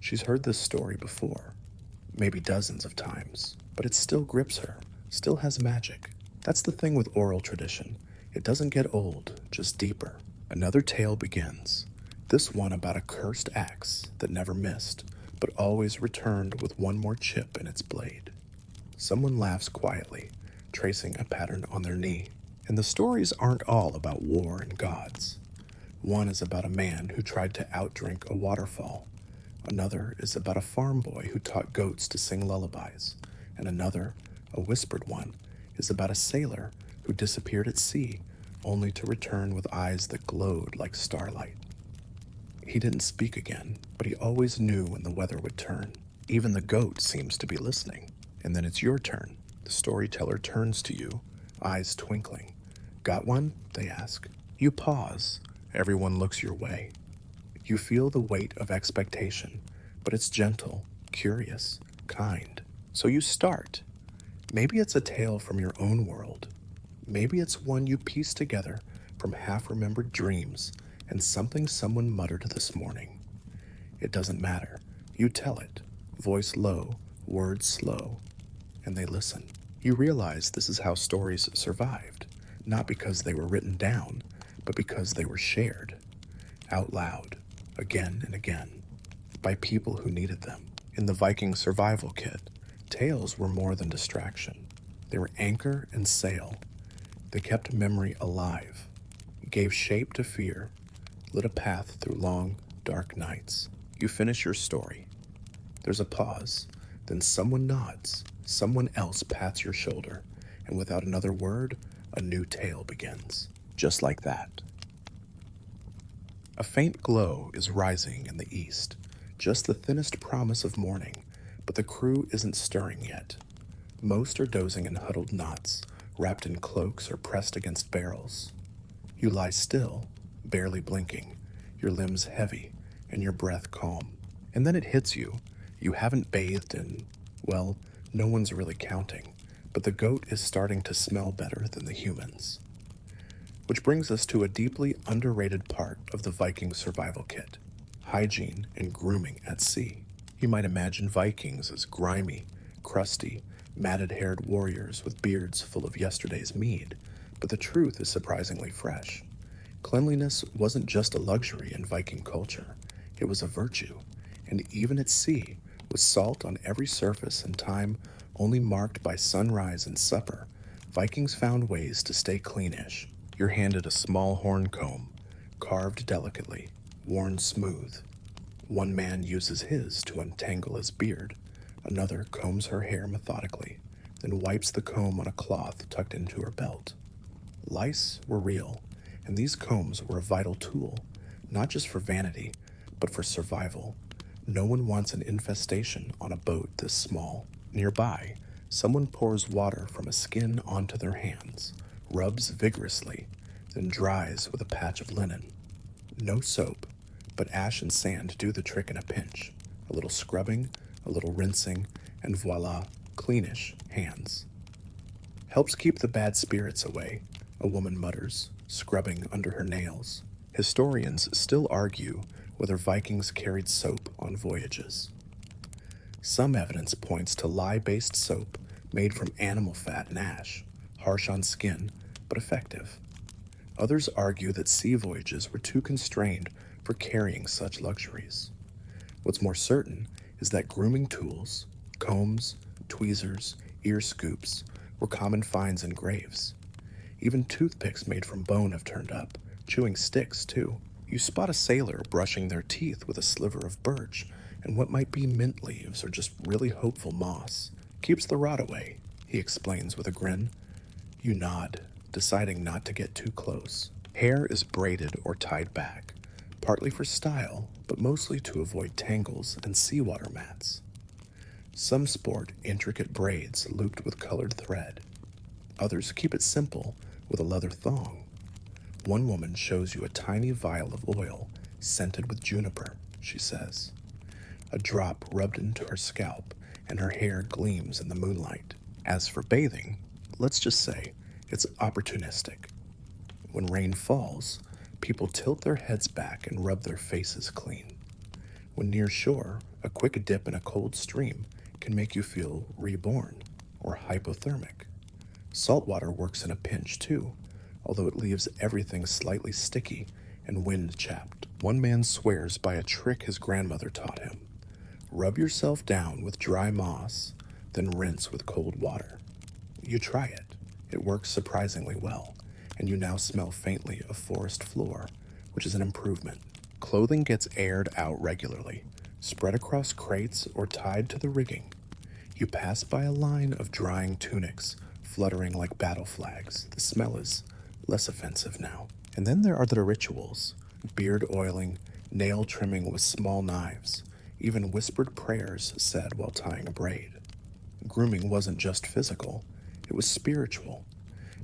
She's heard this story before, maybe dozens of times, but it still grips her, still has magic. That's the thing with oral tradition. It doesn't get old, just deeper. Another tale begins. This one about a cursed axe that never missed, but always returned with one more chip in its blade. Someone laughs quietly, tracing a pattern on their knee. And the stories aren't all about war and gods. One is about a man who tried to outdrink a waterfall. Another is about a farm boy who taught goats to sing lullabies. And another, a whispered one, is about a sailor who disappeared at sea, only to return with eyes that glowed like starlight. He didn't speak again, but he always knew when the weather would turn. Even the goat seems to be listening. And then it's your turn. The storyteller turns to you, eyes twinkling. Got one? They ask. You pause. Everyone looks your way. You feel the weight of expectation, but it's gentle, curious, kind. So you start. Maybe it's a tale from your own world. Maybe it's one you piece together from half-remembered dreams and something someone muttered this morning. It doesn't matter. You tell it, voice low, words slow, and they listen. You realize this is how stories survived, not because they were written down, but because they were shared, out loud, again and again, by people who needed them. In the Viking survival kit, tales were more than distraction. They were anchor and sail. They kept memory alive, gave shape to fear, lit a path through long, dark nights. You finish your story. There's a pause, then someone nods, someone else pats your shoulder, and without another word, a new tale begins. Just like that. A faint glow is rising in the east, just the thinnest promise of morning, but the crew isn't stirring yet. Most are dozing in huddled knots, wrapped in cloaks or pressed against barrels. You lie still, barely blinking, your limbs heavy and your breath calm. And then it hits you. You haven't bathed in, well, no one's really counting, but the goat is starting to smell better than the humans. Which brings us to a deeply underrated part of the Viking survival kit, hygiene and grooming at sea. You might imagine Vikings as grimy, crusty, matted-haired warriors with beards full of yesterday's mead, but the truth is surprisingly fresh. Cleanliness wasn't just a luxury in Viking culture, it was a virtue, and even at sea, with salt on every surface and time only marked by sunrise and supper, Vikings found ways to stay cleanish. You're handed a small horn comb, carved delicately, worn smooth. One man uses his to untangle his beard. Another combs her hair methodically, then wipes the comb on a cloth tucked into her belt. Lice were real, and these combs were a vital tool, not just for vanity, but for survival. No one wants an infestation on a boat this small. Nearby, Someone pours water from a skin onto their hands, rubs vigorously, then dries with a patch of linen. No soap, but ash and sand do the trick in a pinch. A little scrubbing, a little rinsing, and voila, cleanish hands. Helps keep the bad spirits away, a woman mutters, scrubbing under her nails. Historians still argue whether Vikings carried soap on voyages. Some evidence points to lye-based soap made from animal fat and ash, harsh on skin, but effective. Others argue that sea voyages were too constrained for carrying such luxuries. What's more certain is that grooming tools, combs, tweezers, ear scoops, were common finds in graves. Even toothpicks made from bone have turned up, chewing sticks too. You spot a sailor brushing their teeth with a sliver of birch and what might be mint leaves or just really hopeful moss. Keeps the rot away, he explains with a grin. You nod, deciding not to get too close. Hair is braided or tied back, partly for style, but mostly to avoid tangles and seawater mats. Some sport intricate braids looped with colored thread. Others keep it simple with a leather thong. One woman shows you a tiny vial of oil scented with juniper, she says. A drop rubbed into her scalp, and her hair gleams in the moonlight. As for bathing, let's just say it's opportunistic. When rain falls, people tilt their heads back and rub their faces clean. When near shore, a quick dip in a cold stream can make you feel reborn or hypothermic. Saltwater works in a pinch too, although it leaves everything slightly sticky and wind-chapped. One man swears by a trick his grandmother taught him. Rub yourself down with dry moss, then rinse with cold water. You try it. It works surprisingly well, and you now smell faintly of forest floor, which is an improvement. Clothing gets aired out regularly, spread across crates or tied to the rigging. You pass by a line of drying tunics, fluttering like battle flags. The smell is less offensive now. And then there are the rituals: beard oiling, nail trimming with small knives, even whispered prayers said while tying a braid. Grooming wasn't just physical, it was spiritual.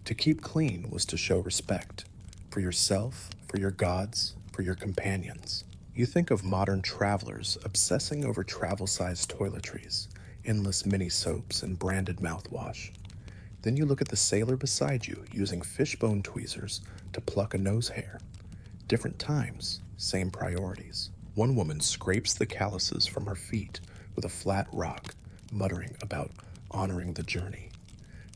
To keep clean was to show respect for yourself, for your gods, for your companions. You think of modern travelers obsessing over travel-sized toiletries, endless mini soaps, and branded mouthwash. Then you look at the sailor beside you using fishbone tweezers to pluck a nose hair. Different times, same priorities. One woman scrapes the calluses from her feet with a flat rock, muttering about honoring the journey.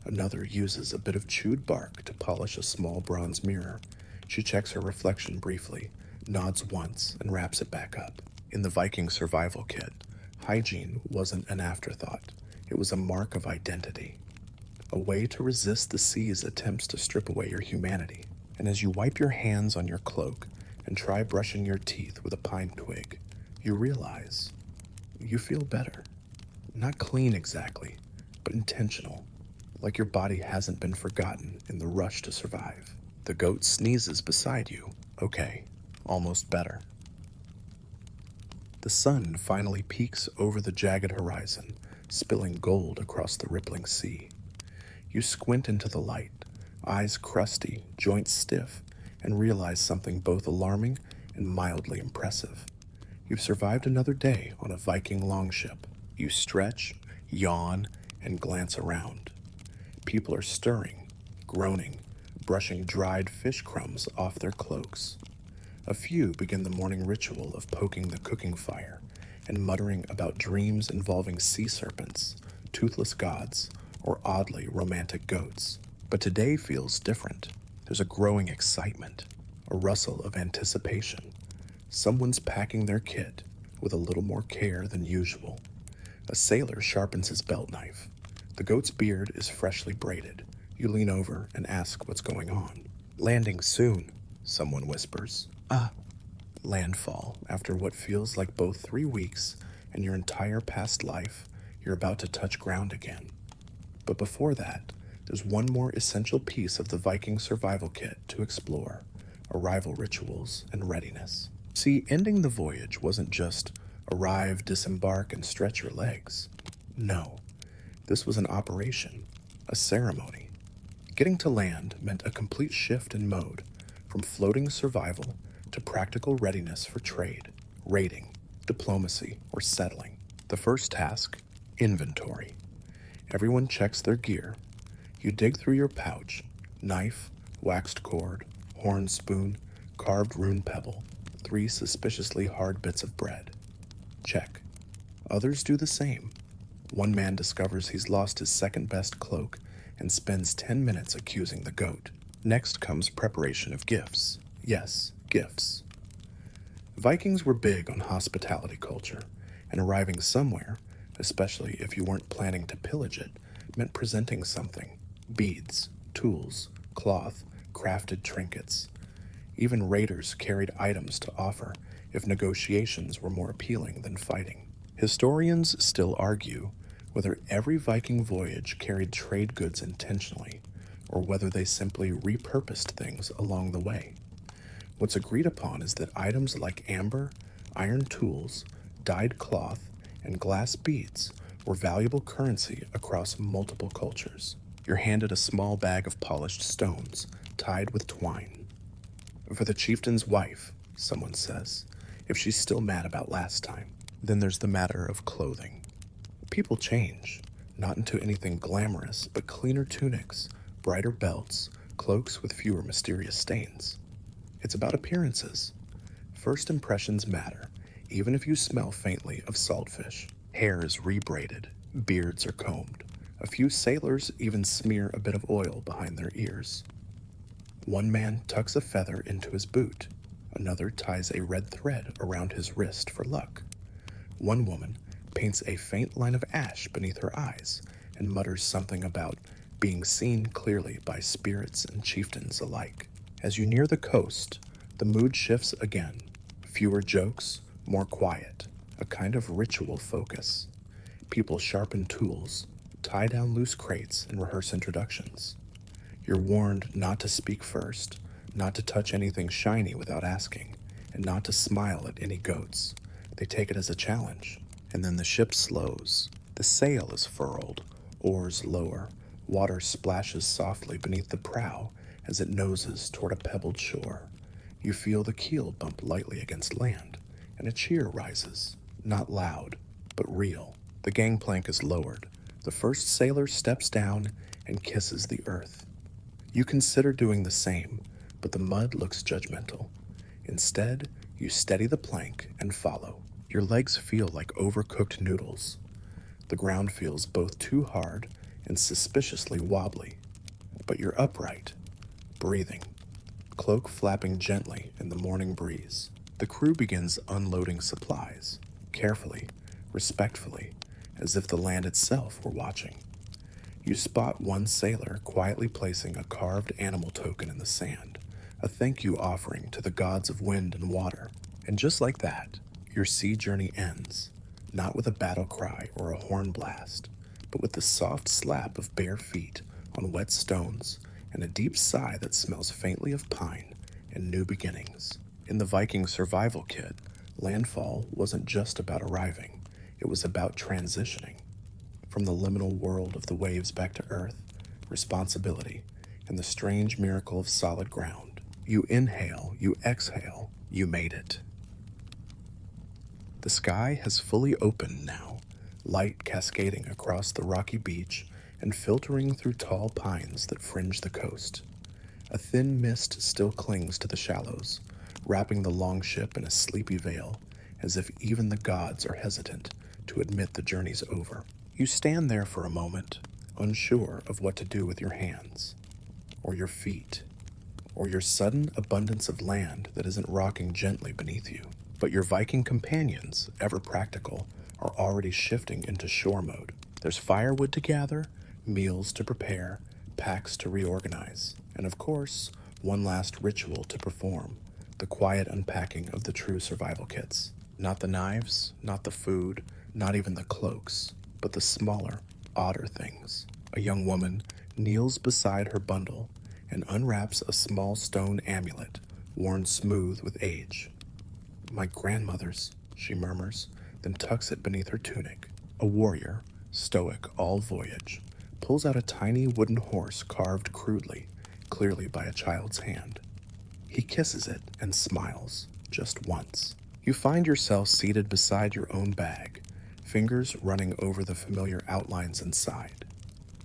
Another uses a bit of chewed bark to polish a small bronze mirror. She checks her reflection briefly, nods once, and wraps it back up. In the Viking survival kit, hygiene wasn't an afterthought. It was a mark of identity, a way to resist the sea's attempts to strip away your humanity. And as you wipe your hands on your cloak and try brushing your teeth with a pine twig, you realize you feel better. Not clean exactly, but intentional, like your body hasn't been forgotten in the rush to survive. The goat sneezes beside you. Okay, almost better. The sun finally peeks over the jagged horizon, spilling gold across the rippling sea. You squint into the light, eyes crusty, joints stiff, and realize something both alarming and mildly impressive. You've survived another day on a Viking longship. You stretch, yawn, and glance around. People are stirring, groaning, brushing dried fish crumbs off their cloaks. A few begin the morning ritual of poking the cooking fire and muttering about dreams involving sea serpents, toothless gods, or oddly romantic goats. But today feels different. There's a growing excitement, a rustle of anticipation. Someone's packing their kit with a little more care than usual. A sailor sharpens his belt knife. The goat's beard is freshly braided. You lean over and ask what's going on. Landing soon, someone whispers. Landfall. After what feels like both 3 weeks and your entire past life, you're about to touch ground again. But before that, there's one more essential piece of the Viking survival kit to explore: arrival rituals and readiness. See, ending the voyage wasn't just arrive, disembark, and stretch your legs. No, This was an operation, a ceremony. Getting to land meant a complete shift in mode, from floating survival to practical readiness for trade, raiding, diplomacy, or settling. The first task, inventory. Everyone checks their gear. You dig through your pouch, knife, waxed cord, horn spoon, carved rune pebble, 3 suspiciously hard bits of bread. Check. Others do the same. One man discovers he's lost his second best cloak and spends 10 minutes accusing the goat. Next comes preparation of gifts. Yes, gifts. Vikings were big on hospitality culture, and arriving somewhere, especially if you weren't planning to pillage it, meant presenting something. Beads, tools, cloth, crafted trinkets. Even raiders carried items to offer if negotiations were more appealing than fighting. Historians still argue whether every Viking voyage carried trade goods intentionally, or whether they simply repurposed things along the way. What's agreed upon is that items like amber, iron tools, dyed cloth, and glass beads were valuable currency across multiple cultures. You're handed a small bag of polished stones, tied with twine. For the chieftain's wife, someone says, if she's still mad about last time. Then there's the matter of clothing. People change, not into anything glamorous, but cleaner tunics, brighter belts, cloaks with fewer mysterious stains. It's about appearances. First impressions matter, even if you smell faintly of saltfish. Hair is rebraided, beards are combed. A few sailors even smear a bit of oil behind their ears. One man tucks a feather into his boot. Another ties a red thread around his wrist for luck. One woman paints a faint line of ash beneath her eyes and mutters something about being seen clearly by spirits and chieftains alike. As you near the coast, the mood shifts again. Fewer jokes, more quiet, a kind of ritual focus. People sharpen tools, tie down loose crates, and rehearse introductions. You're warned not to speak first, not to touch anything shiny without asking, and not to smile at any goats. They take it as a challenge. And then the ship slows. The sail is furled, oars lower, water splashes softly beneath the prow as it noses toward a pebbled shore. You feel the keel bump lightly against land, and a cheer rises, not loud, but real. The gangplank is lowered. The first sailor steps down and kisses the earth. You consider doing the same, but the mud looks judgmental. Instead, you steady the plank and follow. Your legs feel like overcooked noodles. The ground feels both too hard and suspiciously wobbly. But you're upright, breathing, cloak flapping gently in the morning breeze. The crew begins unloading supplies, carefully, respectfully, as if the land itself were watching. You spot one sailor quietly placing a carved animal token in the sand, a thank you offering to the gods of wind and water. And just like that, your sea journey ends, not with a battle cry or a horn blast, but with the soft slap of bare feet on wet stones and a deep sigh that smells faintly of pine and new beginnings. In the Viking survival kit, landfall wasn't just about arriving, it was about transitioning. From the liminal world of the waves back to earth, responsibility, and the strange miracle of solid ground. You inhale, you exhale, you made it. The sky has fully opened now, light cascading across the rocky beach and filtering through tall pines that fringe the coast. A thin mist still clings to the shallows, wrapping the longship in a sleepy veil, as if even the gods are hesitant to admit the journey's over. You stand there for a moment, unsure of what to do with your hands, or your feet, or your sudden abundance of land that isn't rocking gently beneath you. But your Viking companions, ever practical, are already shifting into shore mode. There's firewood to gather, meals to prepare, packs to reorganize, and of course, one last ritual to perform, the quiet unpacking of the true survival kits. Not the knives, not the food, not even the cloaks, but the smaller, odder things. A young woman kneels beside her bundle and unwraps a small stone amulet, worn smooth with age. "My grandmother's," she murmurs, then tucks it beneath her tunic. A warrior, stoic all voyage, pulls out a tiny wooden horse carved crudely, clearly by a child's hand. He kisses it and smiles, just once. You find yourself seated beside your own bag, fingers running over the familiar outlines inside.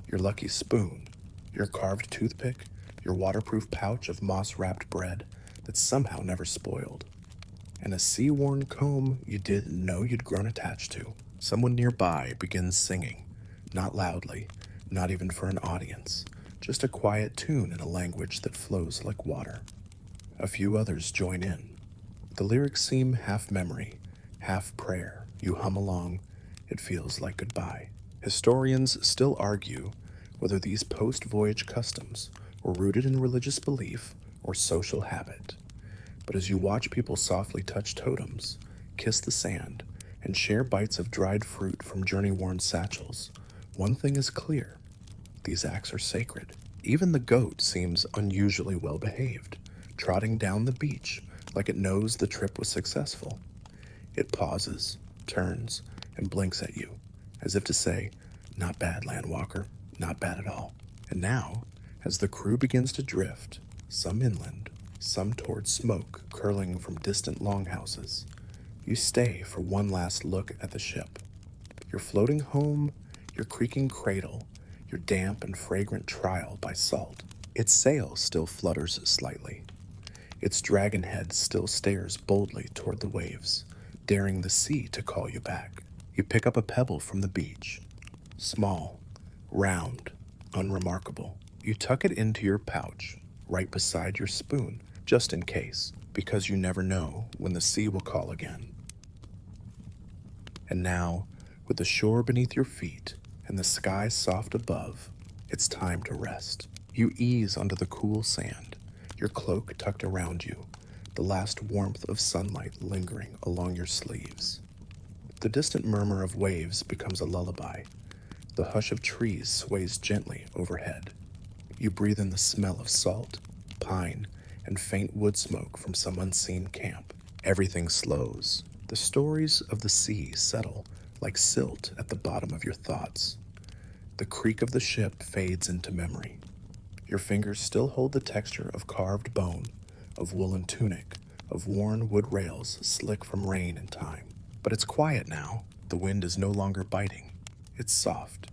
Your lucky spoon, your carved toothpick, your waterproof pouch of moss-wrapped bread that somehow never spoiled, and a sea-worn comb you didn't know you'd grown attached to. Someone nearby begins singing, not loudly, not even for an audience, just a quiet tune in a language that flows like water. A few others join in. The lyrics seem half memory, half prayer. You hum along. It feels like goodbye. Historians still argue whether these post-voyage customs were rooted in religious belief or social habit. But as you watch people softly touch totems, kiss the sand, and share bites of dried fruit from journey-worn satchels, one thing is clear. These acts are sacred. Even the goat seems unusually well-behaved, trotting down the beach like it knows the trip was successful. It pauses, turns, and blinks at you, as if to say, "Not bad, landwalker, not bad at all." And now, as the crew begins to drift, some inland, some towards smoke curling from distant longhouses, you stay for one last look at the ship. Your floating home, your creaking cradle, your damp and fragrant trial by salt. Its sail still flutters slightly. Its dragon head still stares boldly toward the waves, daring the sea to call you back. You pick up a pebble from the beach. Small, round, unremarkable. You tuck it into your pouch, right beside your spoon, just in case, because you never know when the sea will call again. And now, with the shore beneath your feet and the sky soft above, it's time to rest. You ease onto the cool sand, your cloak tucked around you, the last warmth of sunlight lingering along your sleeves. The distant murmur of waves becomes a lullaby. The hush of trees sways gently overhead. You breathe in the smell of salt, pine, and faint wood smoke from some unseen camp. Everything slows. The stories of the sea settle like silt at the bottom of your thoughts. The creak of the ship fades into memory. Your fingers still hold the texture of carved bone, of woolen tunic, of worn wood rails slick from rain and time. But it's quiet now. The wind is no longer biting. It's soft.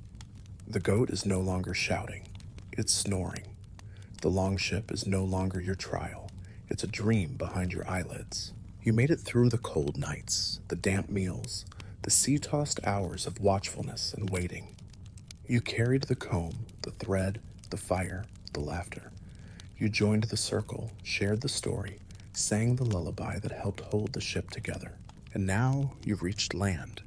The goat is no longer shouting. It's snoring. The longship is no longer your trial. It's a dream behind your eyelids. You made it through the cold nights, the damp meals, the sea-tossed hours of watchfulness and waiting. You carried the comb, the thread, the fire, the laughter. You joined the circle, shared the story, sang the lullaby that helped hold the ship together. And now you've reached land.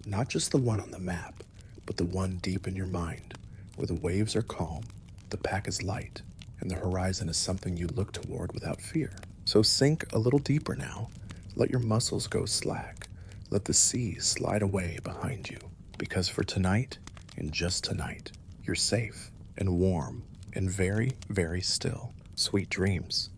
Not just the one on the map, but the one deep in your mind, where the waves are calm, the pack is light, and the horizon is something you look toward without fear. So sink a little deeper now. Let your muscles go slack. Let the sea slide away behind you. Because for tonight, and just tonight, you're safe and warm and very, very still. Sweet dreams.